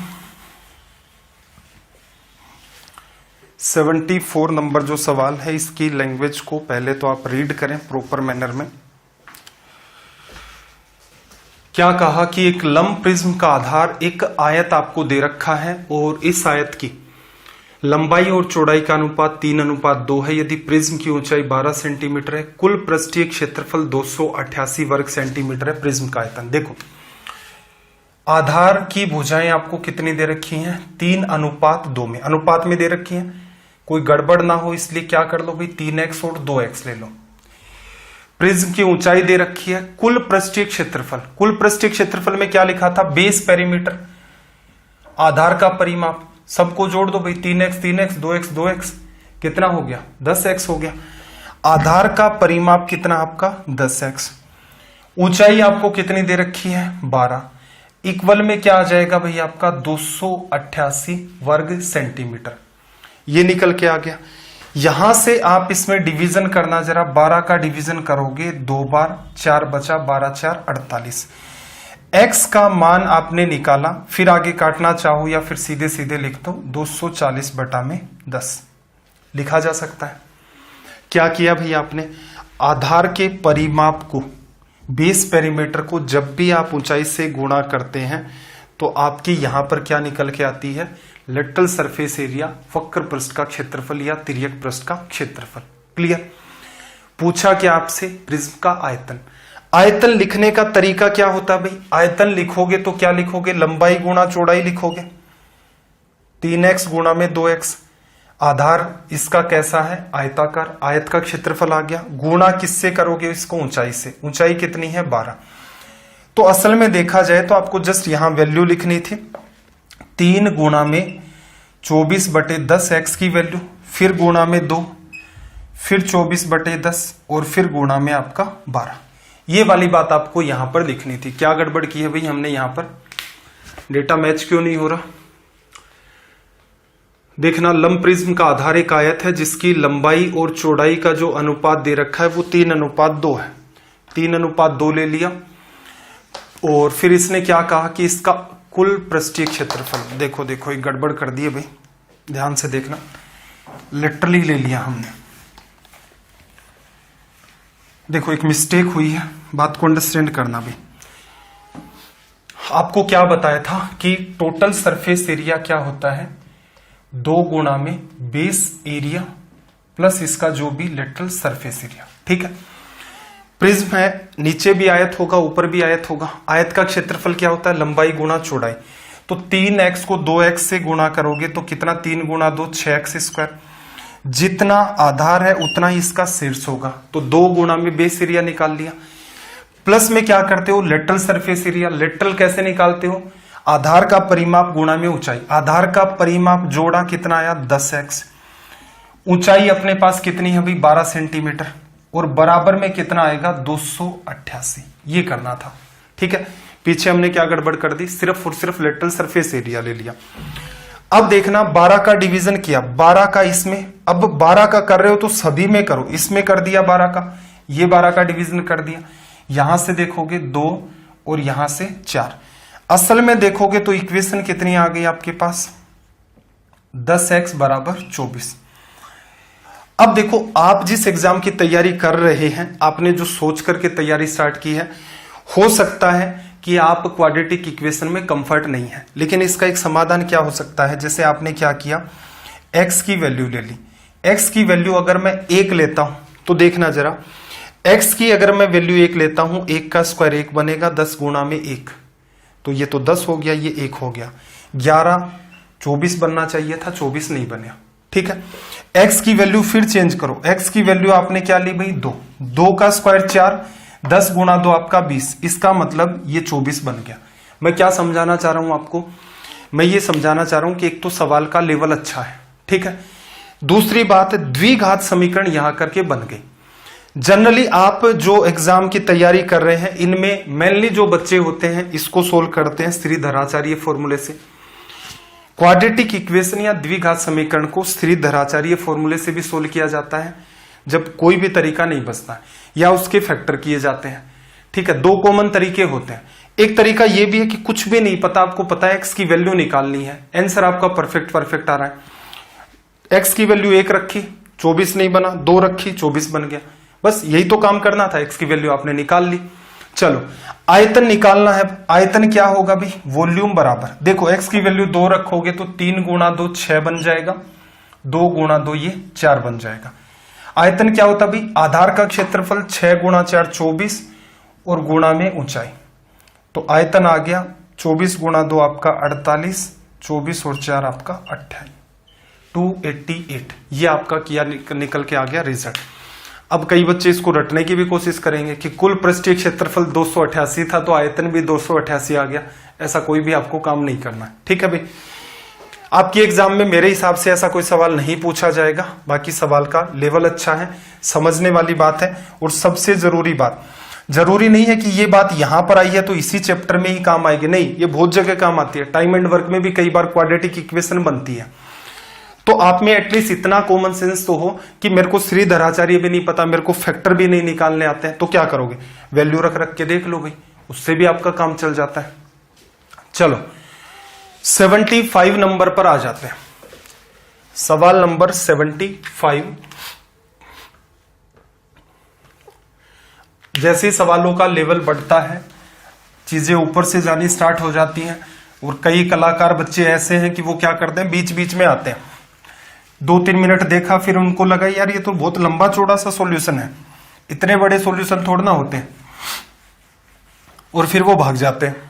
74 नंबर जो सवाल है इसकी लैंग्वेज को पहले तो आप रीड करें प्रॉपर मैनर में। क्या कहा कि एक लंब प्रिज्म का आधार एक आयत आपको दे रखा है और इस आयत की लंबाई और चौड़ाई का अनुपात 3:2 है। यदि प्रिज्म की ऊंचाई 12 सेंटीमीटर है, कुल पृष्ठीय क्षेत्रफल 288 वर्ग सेंटीमीटर है। प्रिज्म का आयतन देखो, आधार की भुजाएं आपको कितनी दे रखी हैं, 3:2 में, अनुपात में दे रखी हैं, कोई गड़बड़ ना हो इसलिए क्या कर लो भाई 3x और 2x ले लो। प्रिज्म की ऊंचाई दे रखी है, कुल पृष्ठीय क्षेत्रफल, कुल पृष्ठीय क्षेत्रफल में क्या लिखा था, बेस पेरीमीटर, आधार का परिमाप, सबको जोड़ दो भाई, 3x 3x 2x 2x, कितना हो गया 10x हो गया। आधार का परिमाप कितना आपका 10x, ऊंचाई आपको कितनी दे रखी है 12, इक्वल में क्या आ जाएगा भाई आपका 288 वर्ग सेंटीमीटर, ये निकल के आ गया। यहां से आप इसमें डिवीजन करना जरा, 12 का डिवीजन करोगे 2 बार, 4 बचा, 12 4 48। x का मान आपने निकाला, फिर आगे काटना चाहो या फिर सीधे सीधे लिख दो 240/10 लिखा जा सकता है। क्या किया भाई आपने, आधार के परिमाप को, बेस पेरीमीटर को जब भी आप ऊंचाई से गुणा करते हैं तो आपकी यहां पर क्या निकल के आती है, लेटरल सरफेस एरिया, वक्र पृष्ठ का क्षेत्रफल या तिर्यक पृष्ठ का क्षेत्रफल। क्लियर। पूछा क्या आपसे, प्रिज्म का आयतन। आयतन लिखने का तरीका क्या होता है भाई, आयतन लिखोगे तो क्या लिखोगे, लंबाई गुणा चौड़ाई लिखोगे, 3x गुणा में 2x, आधार इसका कैसा है आयताकार, आयत का क्षेत्रफल आ गया, गुणा किससे करोगे इसको, ऊंचाई से, ऊंचाई कितनी है 12। तो असल में देखा जाए तो आपको जस्ट यहां वैल्यू लिखनी थी, 3 गुणा में 24/10 x की वैल्यू, फिर गुणा में 2, फिर 24/10 और फिर गुणा में आपका 12। ये वाली बात आपको यहां पर लिखनी थी। क्या गड़बड़ की है भाई हमने यहां पर, डेटा मैच क्यों नहीं हो रहा? देखना, लंब प्रिज्म का आधार एक आयत है जिसकी लंबाई और चौड़ाई का जो अनुपात दे रखा है वो 3:2 है। 3:2 ले लिया और फिर इसने क्या कहा कि इसका कुल पृष्ठीय क्षेत्रफल, देखो देखो एक गड़बड़ कर दी है भाई, ध्यान से देखना, लिटरली ले लिया हमने। देखो एक मिस्टेक हुई है, बात को अंडरस्टैंड करना भी। आपको क्या बताया था कि टोटल सरफेस एरिया क्या होता है, 2 गुणा में बेस एरिया प्लस इसका जो भी लेटरल सरफेस एरिया। ठीक है, प्रिज्म है, नीचे भी आयत होगा ऊपर भी आयत होगा। आयत का क्षेत्रफल क्या होता है, लंबाई गुणा चौड़ाई। तो 3x को 2x से गुणा करोगे तो कितना, 3 गुणा 2 6x²। जितना आधार है उतना ही इसका शीर्ष होगा, तो 2 गुणा में बेस एरिया निकाल लिया। प्लस में क्या करते हो, लेटरल सरफेस एरिया। लेटरल कैसे निकालते हो, आधार का परिमाप गुणा में ऊंचाई। आधार का परिमाप जोड़ा कितना आया, 10x। ऊंचाई अपने पास कितनी है भाई, 12 सेंटीमीटर, और बराबर में कितना आएगा, 288। ये करना था। ठीक है, पीछे हमने क्या गड़बड़ कर दी, सिर्फ और सिर्फ लेटरल सरफेस एरिया ले लिया। अब देखना 12 का डिवीजन किया, 12 का इसमें, अब 12 का कर रहे हो तो सभी में करो, इसमें कर दिया 12 का, ये 12 का डिवीजन कर दिया। यहां से देखोगे 2 और यहां से 4। असल में देखोगे तो इक्वेशन कितनी आ गई आपके पास, 10x बराबर 24। अब देखो आप जिस एग्जाम की तैयारी कर रहे हैं, आपने जो सोच करके तैयारी स्टार्ट की है, हो सकता है कि आप क्वाड्रेटिक इक्वेशन में कंफर्ट नहीं है, लेकिन इसका एक समाधान क्या हो सकता है। जैसे आपने क्या किया, x की वैल्यू ले ली। x की वैल्यू अगर मैं 1 लेता हूं तो देखना जरा, x की अगर मैं वैल्यू 1 लेता हूं, 1 का स्क्वायर 1 बनेगा, 10 गुणा में 1, तो ये तो 10 हो गया, ये 1 हो गया। 11 24 बनना चाहिए था, 24 नहीं बना। ठीक है, x की वैल्यू फिर चेंज करो। x की वैल्यू आपने क्या ली भाई, 2। 2 का स्क्वायर 4, 10 गुणा 2 आपका 20, इसका मतलब ये 24 बन गया। मैं क्या समझाना चाह रहा हूं आपको, मैं ये समझाना चाह रहा हूं कि एक तो सवाल का लेवल अच्छा है। ठीक है, दूसरी बात, द्विघात समीकरण यहां करके बन गई। जनरली आप जो एग्जाम की तैयारी कर रहे हैं, इनमें मेनली जो बच्चे होते हैं इसको सोल्व करते हैं श्रीधराचार्य फॉर्मूले से। क्वाड्रेटिक इक्वेशन या द्विघात समीकरण को श्रीधराचार्य फॉर्मूले से भी सोल्व किया जाता है जब कोई भी तरीका नहीं बचता है, या उसके फैक्टर किए जाते हैं। ठीक है, 2 कॉमन तरीके होते हैं। एक तरीका यह भी है कि कुछ भी नहीं पता, आपको पता है x की वैल्यू निकालनी है, आंसर आपका परफेक्ट आ रहा है। x की वैल्यू 1 रखी, 24 नहीं बना, 2 रखी, 24 बन गया। बस यही तो काम करना था, x की वैल्यू आपने निकाल ली। चलो आयतन निकालना है। आयतन क्या होगा भी, वॉल्यूम बराबर, देखो x की वैल्यू 2 रखोगे तो 3 गुणा 2 6 बन जाएगा, 2 गुणा 2 ये 4 बन जाएगा। आयतन क्या होता भी, आधार का क्षेत्रफल 6 गुणा 4 24 और गुणा में ऊंचाई, तो आयतन आ गया 24 गुणा 2 आपका 48, 24 और 4 आपका 28, 288। ये आपका किया निकल के आ गया रिजल्ट। अब कई बच्चे इसको रटने की भी कोशिश करेंगे कि कुल पृष्ठीय क्षेत्रफल 288 था तो आयतन भी 288 आ गया। ऐसा कोई भी आपको काम नहीं करना है। ठीक है भाई, आपके एग्जाम में मेरे हिसाब से ऐसा कोई सवाल नहीं पूछा जाएगा। बाकी सवाल का लेवल अच्छा है, समझने वाली बात है। और सबसे जरूरी बात, जरूरी नहीं है कि ये बात यहां पर आई है तो इसी चैप्टर में ही काम आएगी, नहीं, ये बहुत जगह काम आती है। टाइम एंड वर्क में भी कई बार क्वाड्रेटिक इक्वेशन बनती है। तो आप में एटलीस्ट इतना कॉमन सेंस तो हो कि मेरे को श्रीधराचार्य भी नहीं पता, मेरे को फैक्टर भी नहीं निकालने आते हैं, तो क्या करोगे, वैल्यू रख रख के देख लो भाई, उससे भी आपका काम चल जाता है। चलो 75 नंबर पर आ जाते हैं। सवाल नंबर 75। जैसे ही सवालों का लेवल बढ़ता है, चीजें ऊपर से जानी स्टार्ट हो जाती हैं। और कई कलाकार बच्चे ऐसे हैं कि वो क्या करते हैं, बीच बीच में आते हैं, 2-3 मिनट देखा, फिर उनको लगा यार ये तो बहुत लंबा चौड़ा सा सॉल्यूशन है, इतने बड़े सॉल्यूशन थोड़ा ना होते हैं, और फिर वो भाग जाते हैं।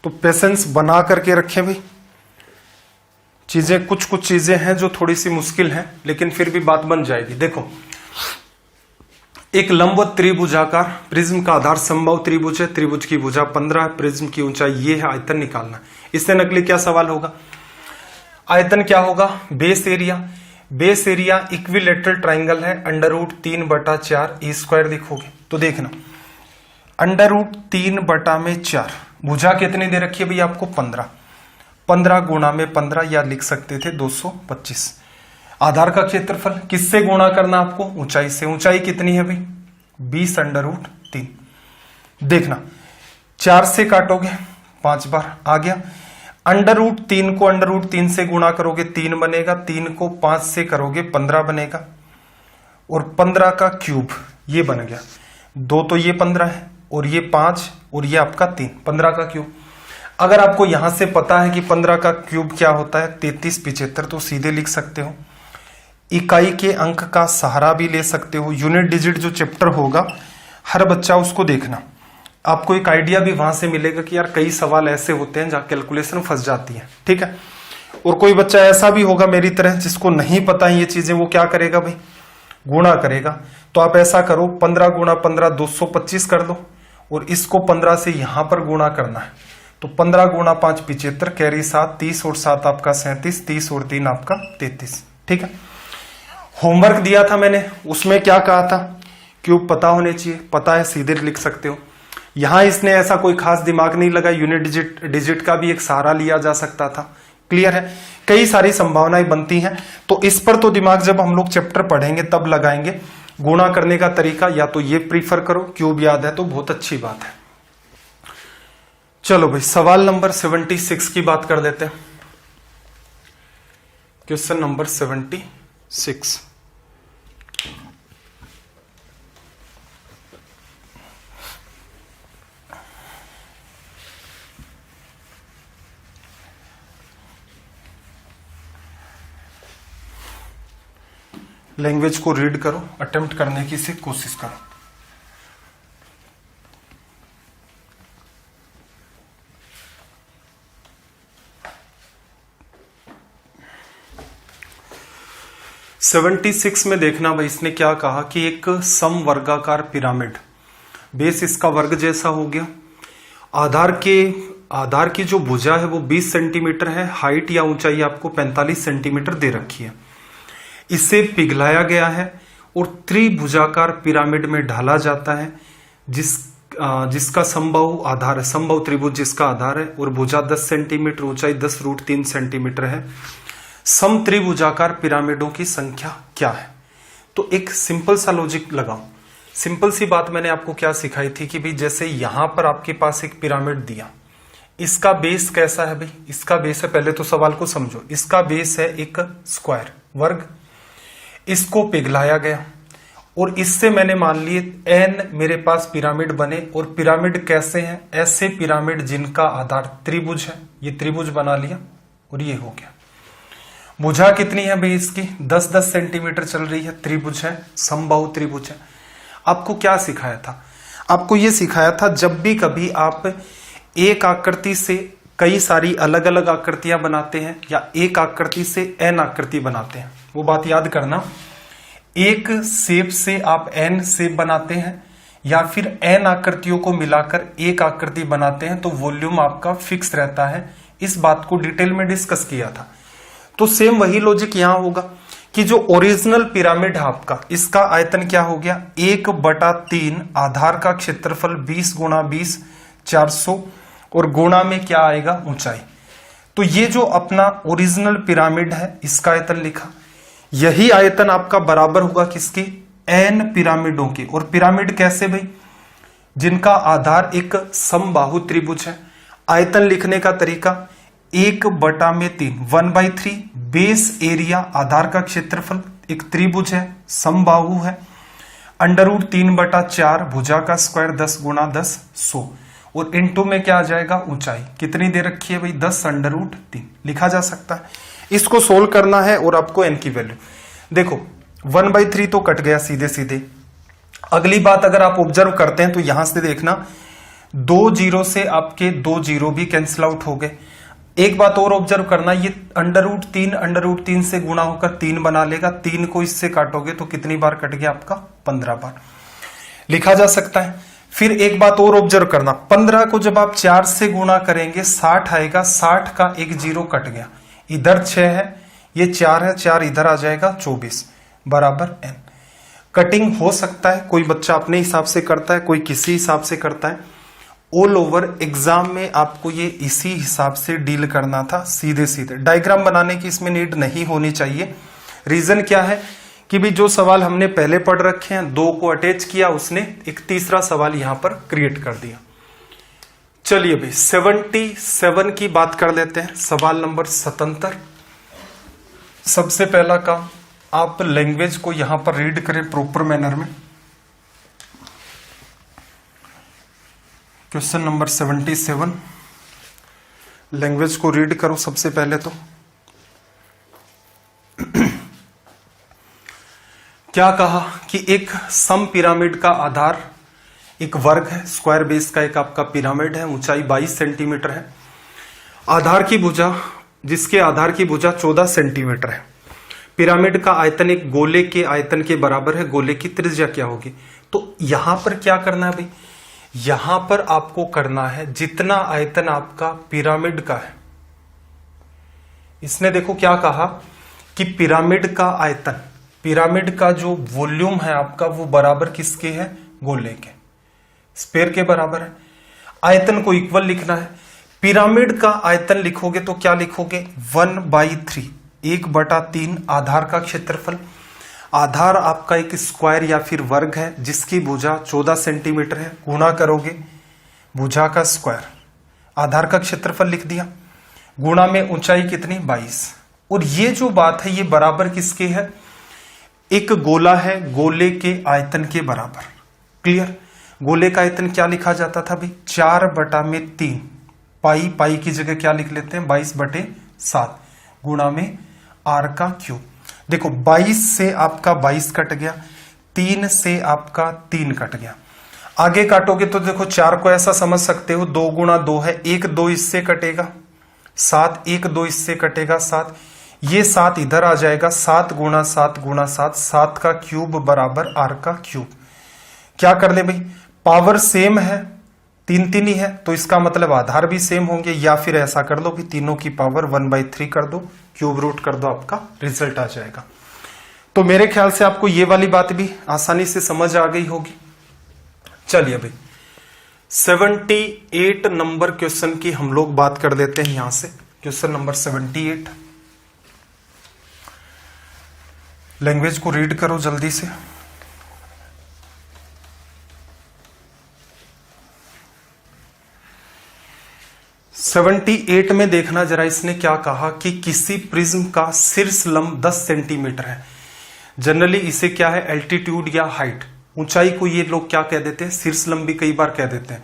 तो पेशेंस बना करके रखें भाई। चीजें कुछ चीजें हैं जो थोड़ी सी मुश्किल हैं, लेकिन फिर भी बात बन जाएगी। देखो, एक लंबवत त्रिभुजाकार प्रिज्म का आधार समबाहु त्रिभुज है, त्रिभुज की भुजा 15, प्रिज्म की ऊंचाई ये है, आयतन निकालना। इससे नकली क्या सवाल होगा, आयतन क्या होगा, base area. Base area equilateral triangle है, √3/4 E² लिखोगे। तो देखना √3/4 भुजा कितनी दे रखी है भाई आपको 15, 15 गुणा में 15 या लिख सकते थे 225। आधार का क्षेत्रफल किससे गुणा करना आपको, ऊंचाई से। ऊंचाई कितनी है भाई 20√3। देखना 4 से काटोगे 5 बार आ गया, √3 को √3 से गुणा करोगे 3 बनेगा, 3 को 5 से करोगे 15 बनेगा, और 15 का क्यूब ये बन गया। 2 तो ये 15 है और ये 5 और ये आपका 3, 15 का क्यूब। अगर आपको यहां से पता है कि 15 का क्यूब क्या होता है 3375, तो सीधे लिख सकते हो। इकाई के अंक का सहारा भी ले सकते हो। यूनिट डिजिट जो चैप्टर होगा हर बच्चा उसको देखना, आपको एक आइडिया भी वहां से मिलेगा कि यार कई सवाल ऐसे होते हैं जहां कैलकुलेशन फंस जाती है, ठीक है। और कोई बच्चा ऐसा भी होगा मेरी तरह जिसको नहीं पता है ये चीजें, वो क्या करेगा भाई गुणा करेगा। तो आप ऐसा करो 15 गुणा 15 225 कर दो, और इसको 15 से यहां पर गुणा करना है। तो 15 गुणा 5 75, कैरी 7 30 और 7 आपका 37, 30 और 3 आपका 33, ठीक है। होमवर्क दिया था मैंने, उसमें क्या कहा था, क्यूब पता होने चाहिए, पता है सीधे लिख सकते हो। यहां इसने ऐसा कोई खास दिमाग नहीं लगा, यूनिट डिजिट का भी एक सहारा लिया जा सकता था। क्लियर है, कई सारी संभावनाएं बनती हैं, तो इस पर तो दिमाग जब हम लोग चैप्टर पढ़ेंगे तब लगाएंगे। गुणा करने का तरीका या तो ये प्रीफर करो, क्यूब याद है तो बहुत अच्छी बात है। चलो भाई सवाल नंबर 76 की बात कर लेते हैं। Question number 76। लैंग्वेज को रीड करो, अटेम्प्ट करने की से कोशिश करो। सेवेंटी 76 में देखना भाई इसने क्या कहा कि एक समवर्गाकार पिरामिड, बेस इसका वर्ग जैसा हो गया, आधार की जो भुजा है वो 20 सेंटीमीटर है, हाइट या ऊंचाई आपको 45 सेंटीमीटर दे रखी है। इसे पिघलाया गया है और त्रिभुजाकार पिरामिड में ढाला जाता है, जिसका समबाहु आधार है, समबाहु त्रिभुज जिसका आधार है, और भुजा 10 सेंटीमीटर, ऊंचाई 10√3 सेंटीमीटर है। सम त्रिभुजाकार पिरामिडों की संख्या क्या है। तो एक सिंपल सा लॉजिक लगाओ। सिंपल सी बात मैंने आपको क्या सिखाई थी कि भाई जैसे यहां पर आपके पास एक पिरामिड दिया, इसका बेस कैसा है भाई, इसका बेस है, पहले तो सवाल को समझो, इसका बेस है एक स्क्वायर वर्ग, इसको पिघलाया गया और इससे मैंने मान लिए n मेरे पास पिरामिड बने। और पिरामिड कैसे हैं, ऐसे पिरामिड जिनका आधार त्रिभुज है, ये त्रिभुज बना लिया और ये हो गया। भुजा कितनी है भाई इसकी 10-10 सेंटीमीटर चल रही है, त्रिभुज है, समबाहु त्रिभुज है। आपको क्या सिखाया था, आपको ये सिखाया था जब भी कभी आप एक आकृति से कई सारी अलग अलग आकृतियां बनाते हैं या एक आकृति से n आकृति बनाते हैं, वो बात याद करना, एक शेप से आप n शेप बनाते हैं या फिर n आकृतियों को मिलाकर एक आकृति बनाते हैं तो वॉल्यूम आपका फिक्स रहता है। इस बात को डिटेल में डिस्कस किया था। तो सेम वही लॉजिक यहां होगा कि जो ओरिजिनल पिरामिड है आपका, इसका आयतन क्या हो गया 1/3, आधार का क्षेत्रफल 20 × 20 400 और गुणा में क्या आएगा ऊंचाई। तो ये जो अपना ओरिजिनल पिरामिड है इसका आयतन लिखा, यही आयतन आपका बराबर होगा किसकी n पिरामिडों की। और पिरामिड कैसे भाई, जिनका आधार एक समबाहु त्रिभुज है। आयतन लिखने का तरीका 1/3 1/3 बेस एरिया, आधार का क्षेत्रफल, एक त्रिभुज है, समबाहु है, √3/4 भुजा का स्क्वायर 10 × 10 100 और इनटू में क्या आ जाएगा ऊंचाई कितनी दे रखी है भाई 10 √3 लिखा जा सकता है। इसको सोल्व करना है और आपको n की वैल्यू देखो 1/3 तो कट गया सीधे सीधे। अगली बात अगर आप ऑब्जर्व करते हैं तो यहां से देखना 2 0 से आपके 2 0 भी कैंसिल आउट हो गए। एक बात और ऑब्जर्व करना, ये √3 से गुणा होकर 3 बना लेगा, 3 को इससे काटोगे तो कितनी बार कट गया आपका 15 बार लिखा जा सकता है। फिर एक बात और ऑब्जर्व करना, 15 को जब आप 4 से गुणा करेंगे 60 आएगा, 60 का एक 0 कट गया, इधर 6 है, ये 4 है, 4 इधर आ जाएगा 24 बराबर n। कटिंग हो सकता है, कोई बच्चा अपने हिसाब से करता है, कोई किसी हिसाब से करता है। ऑल ओवर एग्जाम में आपको ये इसी हिसाब से डील करना था, सीधे सीधे। डायग्राम बनाने की इसमें नीड नहीं होनी चाहिए। रीजन क्या है कि भी जो सवाल हमने पहले पढ़ रखे हैं, दो को अटैच किया, उसने एक तीसरा सवाल यहां पर क्रिएट कर दिया। चलिए भाई 77 की बात कर लेते हैं। सवाल नंबर 77। सबसे पहला काम, आप लैंग्वेज को यहां पर रीड करें प्रॉपर मैनर में। क्वेश्चन नंबर 77, लैंग्वेज को रीड करो सबसे पहले तो। क्या कहा कि एक सम पिरामिड का आधार एक वर्ग है, स्क्वायर बेस का एक आपका पिरामिड है, ऊंचाई 22 सेंटीमीटर है। आधार की भुजा, जिसके आधार की भुजा 14 सेंटीमीटर है। पिरामिड का आयतन एक गोले के आयतन के बराबर है। गोले की त्रिज्या क्या होगी? तो यहां पर क्या करना है भाई, यहां पर आपको करना है जितना आयतन आपका पिरामिड का है। इसने देखो क्या कहा कि पिरामिड का आयतन, पिरामिड का जो वॉल्यूम है आपका, वो बराबर किसके है? गोले के, स्फीयर के बराबर है। आयतन को इक्वल लिखना है। पिरामिड का आयतन लिखोगे तो क्या लिखोगे? 1/3, 1/3 आधार का क्षेत्रफल। आधार आपका एक स्क्वायर या फिर वर्ग है जिसकी भुजा 14 सेंटीमीटर है। गुणा करोगे भुजा का स्क्वायर, आधार का क्षेत्रफल लिख दिया, गुणा में ऊंचाई कितनी? 22। और ये जो बात है ये बराबर किसके है? एक गोला है, गोले के आयतन के बराबर। क्लियर? गोले का आयतन क्या लिखा जाता था भाई? 4/3। पाई, पाई की जगह क्या लिख लेते हैं? 22/7 गुणा में आर का क्यूब। देखो 22 से आपका 22 कट गया, 3 से आपका 3 कट गया। आगे काटोगे तो देखो 4 को ऐसा समझ सकते हो, 2 गुणा 2 है, 1 2 इससे कटेगा 7, 1 2 इससे कटेगा 7, ये 7 इधर आ जाएगा, 7 गुणा 7 गुणा 7, 7 का क्यूब बराबर आर का क्यूब। क्या कर ले भाई, पावर सेम है, 3 3 ही है, तो इसका मतलब आधार भी सेम होंगे। या फिर ऐसा कर लो कि तीनों की पावर 1/3 कर दो, क्यूब रूट कर दो, आपका रिजल्ट आ जाएगा। तो मेरे ख्याल से आपको ये वाली बात भी आसानी से समझ आ गई होगी। चलिए भाई 78 नंबर क्वेश्चन की हम लोग बात कर लेते हैं। यहां से क्वेश्चन नंबर 78, लैंग्वेज को रीड करो जल्दी से। सेवेंटी 78 में देखना जरा, इसने क्या कहा कि किसी प्रिज्म का शीर्ष लंब 10 सेंटीमीटर है। जनरली इसे क्या है? एल्टीट्यूड या हाइट, ऊंचाई को ये लोग क्या कह देते हैं? शीर्ष लंब भी कई बार कह देते हैं।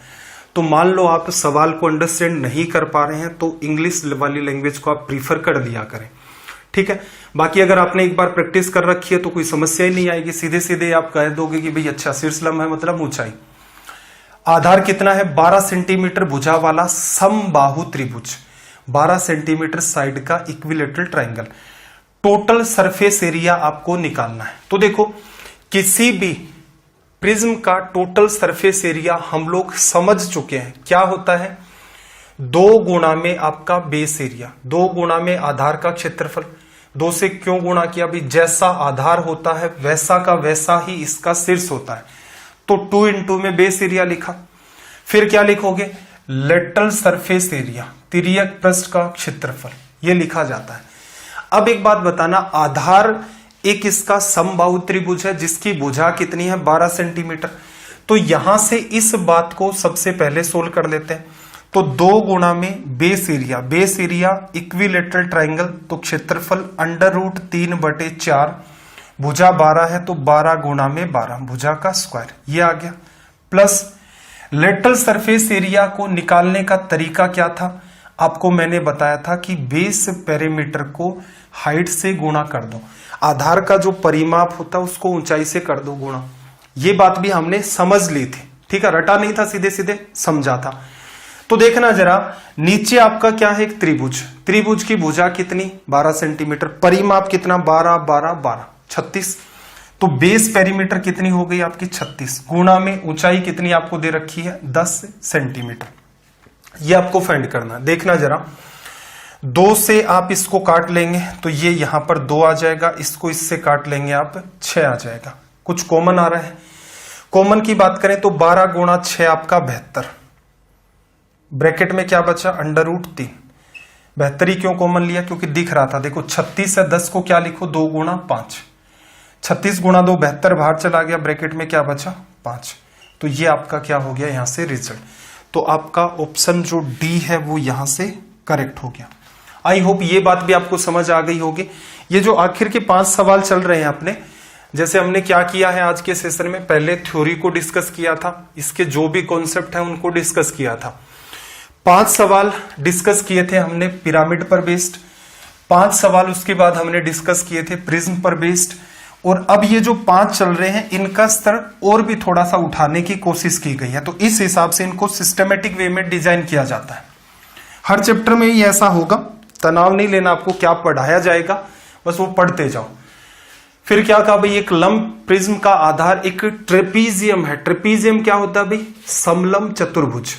तो मान लो आप सवाल को अंडरस्टैंड नहीं कर पा रहे हैं तो इंग्लिश वाली लैंग्वेज को आप प्रीफर कर लिया करें, ठीक है। बाकी अगर आपने एक बार प्रैक्टिस कर रखी है तो कोई समस्या ही नहीं आएगी, सीधे सीधे आप कह दोगे कि भाई अच्छा शीर्ष लंब है मतलब ऊंचाई। आधार कितना है? 12 सेंटीमीटर भुजा वाला समबाहु त्रिभुज, 12 सेंटीमीटर साइड का equilateral triangle. Total surface area आपको निकालना है। तो देखो किसी भी प्रिज्म का टोटल सरफेस एरिया हम लोग समझ चुके हैं क्या होता है? 2 गुणा में आपका बेस एरिया, 2 गुणा में आधार का क्षेत्रफल। 2 से क्यों गुणा किया भाई? जैसा आधार होता है वैसा का वैसा ही इसका शीर्ष होता है, तो 2 × में बेस एरिया लिखा। फिर क्या लिखोगे? लेटरल सरफेस एरिया, तिर्यक पृष्ठ का क्षेत्रफल, ये लिखा जाता है। अब एक बात बताना, आधार एक इसका समबाहु त्रिभुज है जिसकी भुजा कितनी है? 12 सेंटीमीटर। तो यहां से इस बात को सबसे पहले सोल्व कर लेते हैं। तो 2 गुणा में base area, base area equilateral triangle, तो क्षेत्रफल √3/4, भुजा 12 है तो 12 गुणा में 12, भुजा का स्क्वायर, ये आ गया। प्लस लेटरल सरफेस एरिया को निकालने का तरीका क्या था? आपको मैंने बताया था कि बेस पेरीमीटर को हाइट से गुणा कर दो, आधार का जो परिमाप होता है उसको ऊंचाई से कर दो गुणा। ये बात भी हमने समझ ली थी, ठीक है, रटा नहीं था, सीधे सीधे समझा था। तो देखना जरा, नीचे आपका क्या है? एक त्रिभुज, त्रिभुज की भुजा कितनी? 12 सेंटीमीटर, परिमाप कितना? 12 12 12 36। तो बेस पेरीमीटर कितनी हो गई आपकी? 36, गुणा में ऊंचाई कितनी आपको दे रखी है? 10 सेंटीमीटर। ये आपको फाइंड करना। देखना जरा, 2 से आप इसको काट लेंगे तो ये यहां पर 2 आ जाएगा, इसको इससे काट लेंगे आप 6 आ जाएगा। कुछ कॉमन आ रहा है। कॉमन की बात करें तो 12 गुणा 6 आपका 72, ब्रैकेट में क्या बचा √3। 72 ही क्यों कॉमन लिया, क्योंकि दिख रहा था। देखो 36 से 10 को क्या लिखो 2 गुणा 5, 36 गुणा 2 72 बाहर चला गया, ब्रैकेट में क्या बचा 5। तो ये आपका क्या हो गया यहां से रिजल्ट। तो आपका ऑप्शन जो डी है वो यहां से करेक्ट हो गया। आई होप ये बात भी आपको समझ आ गई होगी। ये जो आखिर के 5 सवाल चल रहे हैं अपने, जैसे हमने क्या किया है आज के सेशन में, पहले थ्योरी को डिस्कस किया था, इसके जो भी कॉन्सेप्ट है उनको डिस्कस किया था। 5 सवाल डिस्कस किए थे हमने पिरामिड पर बेस्ड, 5 सवाल उसके बाद हमने डिस्कस किए थे प्रिज्म पर बेस्ड, और अब ये जो 5 चल रहे हैं इनका स्तर और भी थोड़ा सा उठाने की कोशिश की गई है। तो इस हिसाब से इनको सिस्टमेटिक वे में डिजाइन किया जाता है। हर चैप्टर में ही ऐसा होगा, तनाव नहीं लेना आपको, क्या पढ़ाया जाएगा बस वो पढ़ते जाओ। फिर क्या कहा भाई, एक लंब प्रिज्म का आधार एक ट्रेपीजियम है। ट्रेपीजियम क्या होता है भाई, समलंब चतुर्भुज,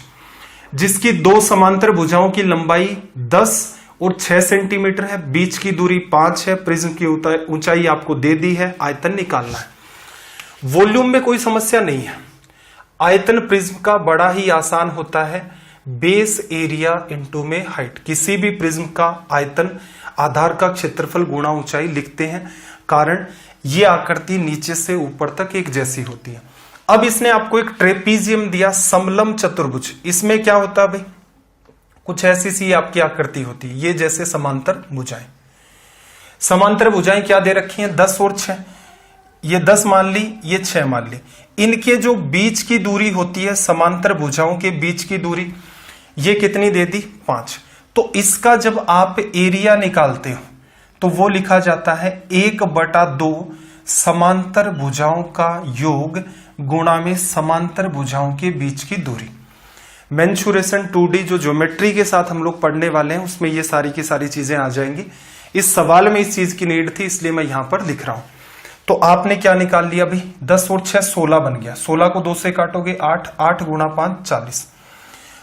जिसकी 2 समांतर भुजाओं की लंबाई 10 और 6 सेंटीमीटर है, बीच की दूरी 5 है, प्रिज्म की ऊंचाई आपको दे दी है, आयतन निकालना है। वॉल्यूम में कोई समस्या नहीं है। आयतन प्रिज्म का बड़ा ही आसान होता है, बेस एरिया इनटू में हाइट। किसी भी प्रिज्म का आयतन आधार का क्षेत्रफल गुणा ऊंचाई लिखते हैं, कारण ये आकृति नीचे से ऊपर तक एक जैसी होती है। अब इसने आपको एक ट्रेपीजियम दिया, समलंब चतुर्भुज। इसमें क्या होता है भाई, कुछ ऐसी सी आपकी आकृति होती है, ये जैसे समांतर भुजाएं। समांतर भुजाएं क्या दे रखी हैं 10 और 6, ये 10 मान ली, ये 6 मान ली। इनके जो बीच की दूरी होती है, समांतर भुजाओं के बीच की दूरी, ये कितनी दे दी 5। तो इसका जब आप एरिया निकालते हो तो वो लिखा जाता है 1/2 समांतर भुजाओं का योग गुणा में समांतर भुजाओं के बीच की दूरी। मेंसुरेशन 2D जो ज्योमेट्री के साथ हम लोग पढ़ने वाले हैं उसमें ये सारी की सारी चीजें आ जाएंगी। इस सवाल में इस चीज की नीड थी, इसलिए मैं यहां पर लिख रहा हूं। तो आपने क्या निकाल लिया भाई, 10 और 6 16 बन गया। 16 को 2 से काटोगे 8, 8 गुणा 5 40।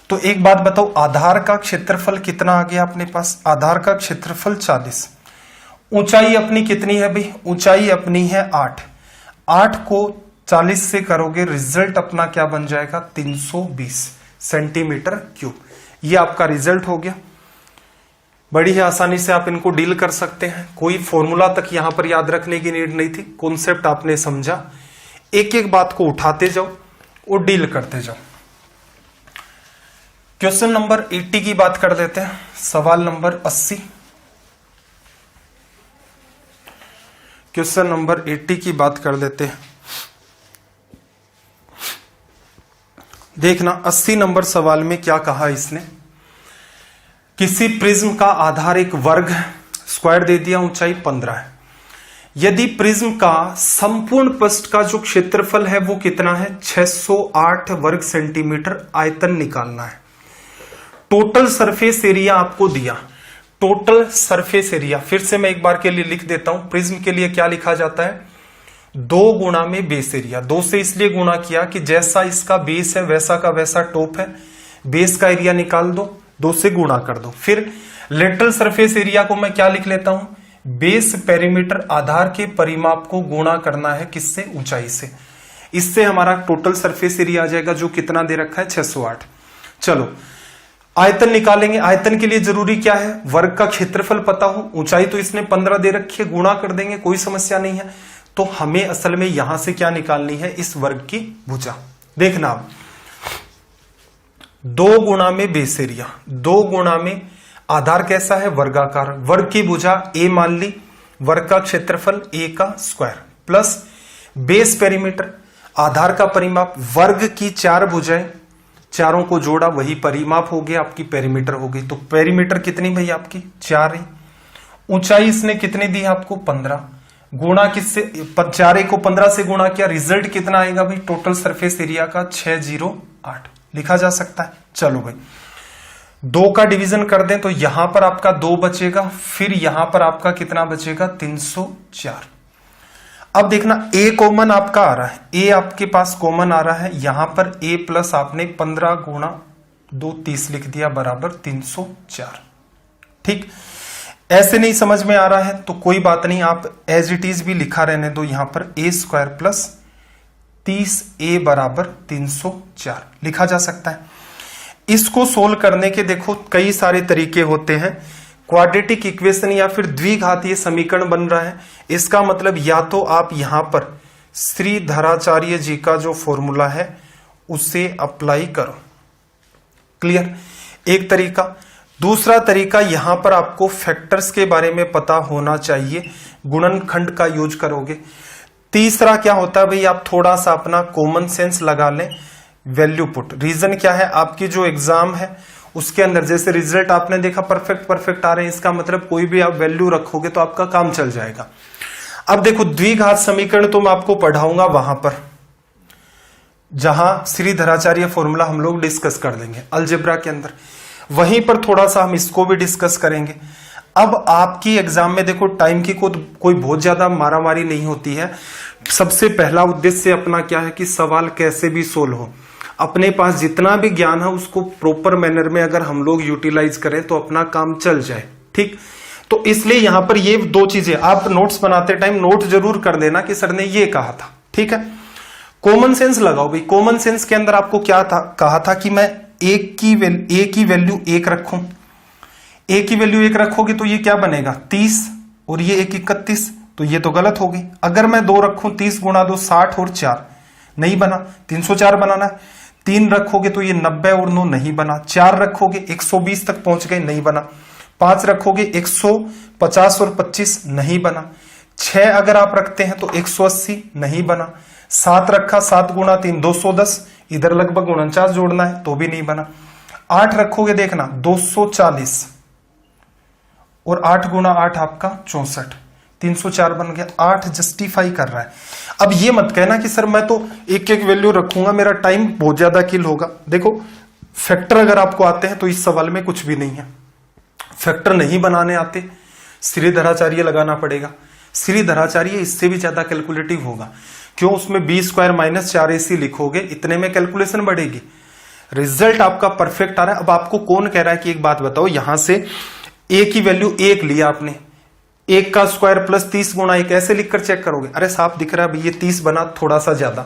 तो एक बात बताओ, आधार का क्षेत्रफल कितना आ गया अपने पास, आधार का क्षेत्रफल 40। ऊंचाई अपनी कितनी है भाई, ऊंचाई अपनी है 8। 8 को 40 से करोगे, रिजल्ट अपना क्या बन जाएगा 320 सेंटीमीटर क्यूब। ये आपका रिजल्ट हो गया। बड़ी ही आसानी से आप इनको डील कर सकते हैं, कोई फॉर्मूला तक यहां पर याद रखने की नीड नहीं थी। कॉन्सेप्ट आपने समझा, एक एक बात को उठाते जाओ और डील करते जाओ। क्वेश्चन नंबर 80 की बात कर देते हैं, सवाल नंबर 80। क्वेश्चन नंबर 80 की बात कर देते हैं। देखना 80 नंबर सवाल में क्या कहा इसने, किसी प्रिज्म का आधार एक वर्ग है, स्क्वायर दे दिया, ऊंचाई 15 है। यदि प्रिज्म का संपूर्ण पृष्ठ का जो क्षेत्रफल है वो कितना है 608 वर्ग सेंटीमीटर, आयतन निकालना है। टोटल सरफेस एरिया आपको दिया, टोटल सरफेस एरिया फिर से मैं एक बार के लिए लिख देता हूं। प्रिज्म के लिए क्या लिखा जाता है 2 गुणा में बेस एरिया। 2 से इसलिए गुणा किया कि जैसा इसका बेस है वैसा का वैसा टॉप है, बेस का एरिया निकाल दो, 2 से गुणा कर दो। फिर लेटरल सरफेस एरिया को मैं क्या लिख लेता हूं, बेस पेरीमीटर, आधार के परिमाप को गुणा करना है किससे, ऊंचाई से। इससे हमारा टोटल सरफेस एरिया आ जाएगा जो कितना दे रखा है 608। चलो आयतन निकालेंगे। आयतन के लिए जरूरी क्या है, वर्ग का क्षेत्रफल पता हो, ऊंचाई तो इसने 15 दे रखी है, गुणा कर देंगे, कोई समस्या नहीं है। तो हमें असल में यहां से क्या निकालनी है, इस वर्ग की भुजा। देखना आप 2 गुणा में बेस एरिया, 2 गुणा में आधार कैसा है वर्गाकार, वर्ग की भुजा a मान ली, वर्ग का क्षेत्रफल a का स्क्वायर प्लस बेस पेरीमीटर, आधार का परिमाप, वर्ग की 4 भुजाएं, चारों को जोड़ा वही परिमाप हो गया, आपकी पेरीमीटर हो गई। तो पेरीमीटर कितनी भाई आपकी 4 ही। ऊंचाई इसने कितनी दी आपको 15, गुणा किससे 4 को 15 से गुणा किया, रिजल्ट कितना आएगा भाई टोटल सरफेस एरिया का 608 लिखा जा सकता है। चलो भाई 2 का डिवीजन कर दें तो यहां पर आपका 2 बचेगा, फिर यहां पर आपका कितना बचेगा 304। अब देखना a कॉमन आपका आ रहा है, a आपके पास कॉमन आ रहा है, यहां पर a प्लस आपने 15 गुणा 2 30 लिख दिया बराबर 304। ठीक, ऐसे नहीं समझ में आ रहा है तो कोई बात नहीं, आप एज इट इज भी लिखा रहने दो, यहां पर ए स्क्वायर प्लस 30a बराबर 304 लिखा जा सकता है। इसको सोल्व करने के देखो कई सारे तरीके होते हैं। क्वाड्रेटिक इक्वेशन या फिर द्विघातीय समीकरण बन रहा है, इसका मतलब या तो आप यहां पर श्रीधराचार्य जी का जो फॉर्मूला है उसे अप्लाई करो, क्लियर, एक तरीका। दूसरा तरीका, यहां पर आपको फैक्टर्स के बारे में पता होना चाहिए, गुणनखंड का यूज करोगे। तीसरा क्या होता है भाई, आप थोड़ा सा अपना कॉमन सेंस लगा लें, वैल्यू पुट। रीजन क्या है, आपकी जो एग्जाम है उसके अंदर जैसे रिजल्ट आपने देखा परफेक्ट आ रहे हैं, इसका मतलब कोई भी आप वैल्यू रखोगे तो आपका काम चल जाएगा। अब देखो द्विघात समीकरण तो मैं आपको पढ़ाऊंगा वहां पर जहां श्रीधराचार्य फॉर्मूला हम लोग डिस्कस कर देंगे अलजेब्रा के अंदर, वहीं पर थोड़ा सा हम इसको भी डिस्कस करेंगे। अब आपकी एग्जाम में देखो टाइम की कोई बहुत ज्यादा मारामारी नहीं होती है। सबसे पहला उद्देश्य अपना क्या है कि सवाल कैसे भी सोल्व हो, अपने पास जितना भी ज्ञान है उसको प्रॉपर मैनर में अगर हम लोग यूटिलाइज करें तो अपना काम चल जाए, ठीक। तो इसलिए यहां पर ये दो चीजें, आप नोट्स बनाते टाइम नोट जरूर कर देना कि सर ने ये कहा था, ठीक है। कॉमन सेंस लगाओ भाई, कॉमन सेंस के अंदर आपको क्या था, कहा था कि मैं ए की वैल्यू 1 रखूं। ए की वैल्यू 1 रखोगे तो ये क्या बनेगा 30 और ये 1 31, तो ये तो गलत होगी। अगर मैं 2 रखूं 30 गुणा 2 60 और 4 नहीं बना, 304 बनाना है। 3 रखोगे तो ये 90 और 9 नहीं बना। 4 रखोगे 120 तक पहुंच गए, नहीं बना। 5 रखोगे 150 और 25 नहीं बना। 6 अगर आप रखते हैं तो 180 नहीं बना। 7 रखा 7 गुणा 3 210, इधर लगभग 49 जोड़ना है तो भी नहीं बना। 8 रखोगे देखना 240 और 8 गुणा 8 आपका 64, 304 बन गया। 8 जस्टिफाई कर रहा है। अब ये मत कहना कि सर मैं तो एक एक वैल्यू रखूंगा, मेरा टाइम बहुत ज्यादा किल होगा। देखो फैक्टर अगर आपको आते हैं तो इस सवाल में कुछ भी नहीं है। फैक्टर नहीं बनाने आते, श्रीधराचार्य लगाना पड़ेगा। श्रीधराचार्य इससे भी ज्यादा कैलकुलेटिव होगा, क्यों, उसमें b स्क्वायर माइनस 4ac लिखोगे, इतने में कैलकुलेशन बढ़ेगी। रिजल्ट आपका परफेक्ट आ रहा है। अब आपको कौन कह रहा है कि एक बात बताओ, यहां से a की वैल्यू 1 लिया आपने, 1 का स्क्वायर प्लस 30 गुणा 1 ऐसे लिखकर चेक करोगे, अरे साफ दिख रहा है ये 30 बना, थोड़ा सा ज्यादा।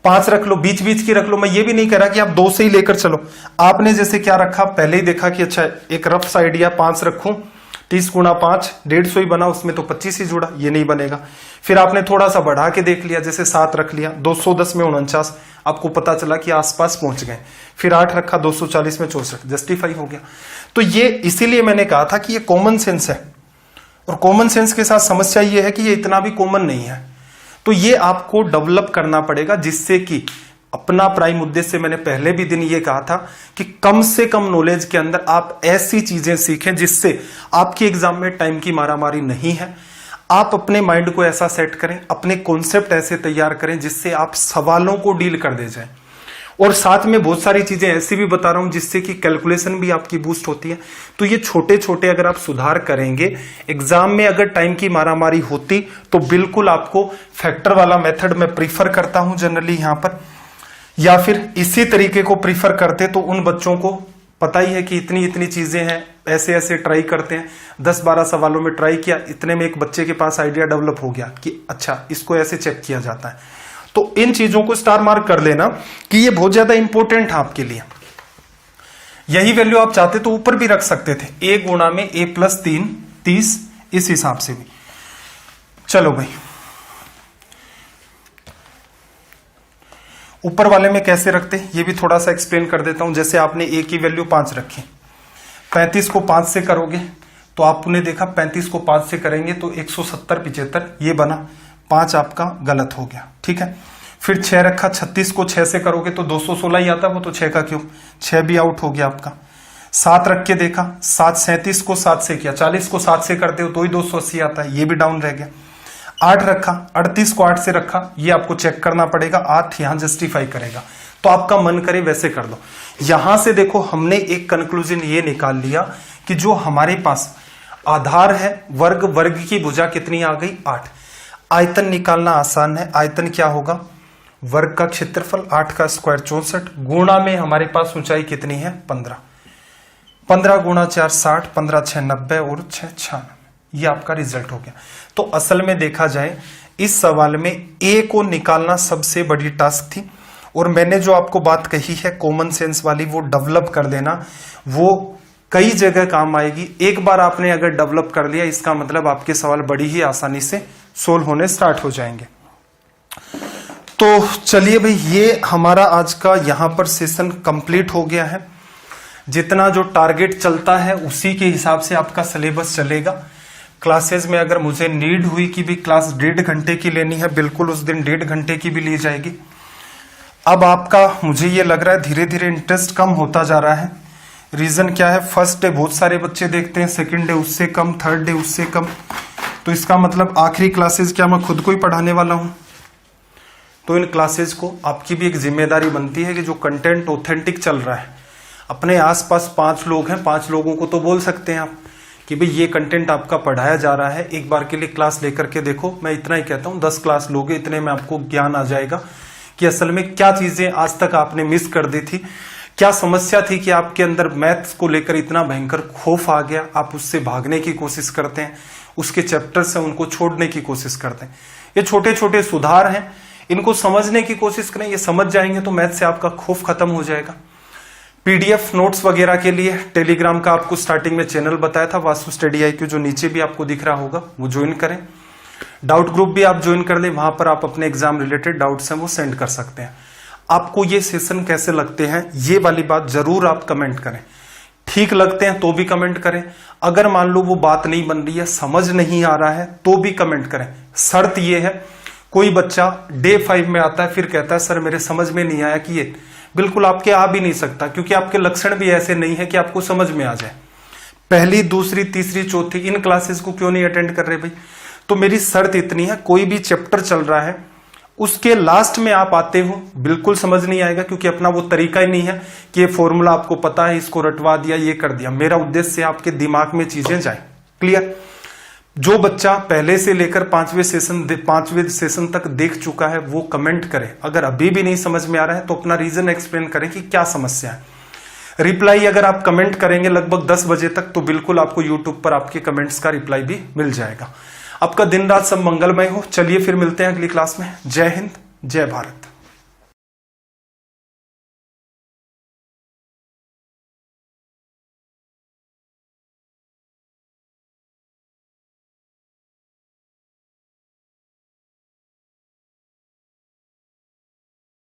5 रख लो, बीच बीच की रख लो। मैं ये भी नहीं कह रहा कि आप 2 से ही लेकर चलो। आपने जैसे क्या रखा, पहले ही देखा कि अच्छा एक रफ सा आइडिया 5 रखूं, 30 गुणा 5 150 ही बना, उसमें तो 25 ही जुड़ा, ये नहीं बनेगा। फिर आपने थोड़ा सा बढ़ा के देख लिया, जैसे 7 रख लिया, 210 में 49, आपको पता चला कि आसपास पहुंच गए। फिर 8 रखा 240 में 64, जस्टिफाई हो गया। तो ये इसीलिए मैंने कहा था कि ये कॉमन सेंस है, और कॉमन सेंस के साथ समस्या ये है कि ये इतना भी कॉमन नहीं है। तो ये आपको डेवलप करना पड़ेगा, जिससे कि अपना प्राइम उद्देश्य मैंने पहले भी दिन ये कहा था कि कम से कम नॉलेज के अंदर आप ऐसी चीजें सीखें जिससे आपकी एग्जाम में टाइम की मारामारी नहीं है। आप अपने माइंड को ऐसा सेट करें, अपने कॉन्सेप्ट ऐसे तैयार करें जिससे आप सवालों को डील कर दे जाएं। और साथ में बहुत सारी चीजें ऐसी भी बता रहा हूं जिससे कि कैलकुलेशन भी आपकी बूस्ट होती है। तो ये छोटे छोटे अगर आप सुधार करेंगे, एग्जाम में अगर टाइम की मारामारी होती तो बिल्कुल आपको फैक्टर वाला मेथड मैं प्रीफर करता हूं जनरली यहां पर, या फिर इसी तरीके को प्रीफर करते तो उन बच्चों को पता ही है कि इतनी इतनी चीजें हैं, ऐसे ऐसे ट्राई करते हैं। 10-12 सवालों में ट्राई किया, इतने में एक बच्चे के पास आइडिया डेवलप हो गया कि अच्छा इसको ऐसे चेक किया जाता है। तो इन चीजों को स्टार मार्क कर लेना कि ये बहुत ज्यादा इंपॉर्टेंट है आपके लिए। यही वैल्यू आप चाहते तो ऊपर भी रख सकते थे, a गुणा में a प्लस 3 30, इस हिसाब से भी। चलो भाई, ऊपर वाले में कैसे रखते ये भी थोड़ा सा एक्सप्लेन कर देता हूं। जैसे आपने a की वैल्यू 5 रखी, 35 को 5 से करोगे तो आपने देखा 35 को 5 से करेंगे तो 170 75 ये बना, 5 आपका गलत हो गया, ठीक है। फिर 6 रखा, 36 को 6 से करोगे तो 216 ही आता, वो तो 6 का क्यूब, 6 भी आउट हो गया आपका। 7 रख के देखा, 7 37 को 7 से किया, 40 को 7 से करते हो तो ही 280 आता है, ये भी डाउन रह गया। 8 रखा, 38 को 8 से रखा, ये आपको चेक करना पड़ेगा, 8 यहां जस्टिफाई करेगा, तो आपका मन करे वैसे कर दो। यहां से देखो हमने एक कंक्लूजन ये निकाल लिया कि जो हमारे पास आधार है, वर्ग, वर्ग की भुजा कितनी आ गई 8। आयतन निकालना आसान है, आयतन क्या होगा, वर्ग का क्षेत्रफल 8 का स्क्वायर 64 गुणा में हमारे पास ऊंचाई कितनी है 15। 15 गुणा 4 60, 15 6 90 और 6 96। ये आपका रिजल्ट हो गया। तो असल में देखा जाए इस सवाल में ए को निकालना सबसे बड़ी टास्क थी, और मैंने जो आपको बात कही है कॉमन सेंस वाली वो डेवलप कर देना, वो कई जगह काम आएगी। एक बार आपने अगर डेवलप कर लिया इसका मतलब आपके सवाल बड़ी ही आसानी से सोल्व होने स्टार्ट हो जाएंगे। तो चलिए भाई, ये हमारा आज का यहां पर सेशन कंप्लीट हो गया है। जितना जो टारगेट चलता है उसी के हिसाब से आपका सिलेबस चलेगा। क्लासेस में अगर मुझे नीड हुई कि भी क्लास 1.5 घंटे की लेनी है, बिल्कुल उस दिन 1.5 घंटे की भी ली जाएगी। अब आपका मुझे ये लग रहा है धीरे धीरे इंटरेस्ट कम होता जा रहा है। रीजन क्या है? फर्स्ट डे बहुत सारे बच्चे देखते हैं, सेकंड डे उससे कम, थर्ड डे उससे कम। तो इसका मतलब आखिरी क्लासेस क्या मैं खुद को ही पढ़ाने वाला हूं? तो इन क्लासेस को आपकी भी एक जिम्मेदारी बनती है कि जो कंटेंट ऑथेंटिक चल रहा है, अपने आसपास 5 लोग हैं, 5 लोगों को तो बोल सकते हैं आप कि भाई ये कंटेंट आपका पढ़ाया जा रहा है, एक बार के लिए क्लास लेकर के देखो। मैं इतना ही कहता हूं, 10 क्लास लोगे, इतने में आपको ज्ञान आ जाएगा कि असल में क्या चीजें आज तक आपने मिस कर दी थी, क्या समस्या थी कि आपके अंदर मैथ्स को लेकर इतना भयंकर खौफ आ गया, आप उससे भागने की कोशिश करते हैं, उसके चैप्टर से उनको छोड़ने की कोशिश करते हैं। ये छोटे छोटे सुधार हैं, इनको समझने की कोशिश करें। ये समझ जाएंगे तो मैथ से आपका खौफ खत्म हो जाएगा। पीडीएफ नोट्स वगैरह के लिए टेलीग्राम का आपको स्टार्टिंग में चैनल बताया था, वास्तु स्टडी IQ, जो नीचे भी आपको दिख रहा होगा, वो ज्वाइन करें। डाउट ग्रुप भी आप ज्वाइन कर लें, वहां पर आप अपने एग्जाम रिलेटेड डाउट्स हैं वो सेंड कर सकते हैं। आपको ये सेशन कैसे लगते हैं ये वाली बात जरूर आप कमेंट करें। ठीक लगते हैं तो भी कमेंट करें, अगर मान लो वो बात नहीं बन रही है, समझ नहीं आ रहा है, तो भी कमेंट करें। शर्त ये है, कोई बच्चा डे 5 में आता है फिर कहता है सर मेरे समझ में नहीं आया कि ये, बिल्कुल आपके आ भी नहीं सकता, क्योंकि आपके लक्षण भी ऐसे नहीं है कि आपको समझ में आ जाए। पहली, दूसरी, तीसरी, चौथी इन क्लासेस को क्यों नहीं अटेंड कर रहे भाई? तो मेरी शर्त इतनी है, कोई भी चैप्टर चल रहा है उसके लास्ट में आप आते हो, बिल्कुल समझ नहीं आएगा, क्योंकि अपना वो तरीका ही नहीं है कि ये फॉर्मूला आपको पता है, इसको रटवा दिया, ये कर दिया। मेरा उद्देश्य है आपके दिमाग में चीजें जाए। क्लियर? जो बच्चा पहले से लेकर 5वें सेशन तक देख चुका है वो कमेंट करे। अगर अभी भी नहीं समझ में आ रहा है तो अपना रीजन एक्सप्लेन करें कि क्या समस्या है। रिप्लाई अगर आप कमेंट करेंगे लगभग 10 बजे तक तो बिल्कुल आपको यूट्यूब पर आपके कमेंट्स का रिप्लाई भी मिल जाएगा। आपका दिन रात सब मंगलमय हो। चलिए फिर मिलते हैं अगली क्लास में। जय हिंद, जय भारत।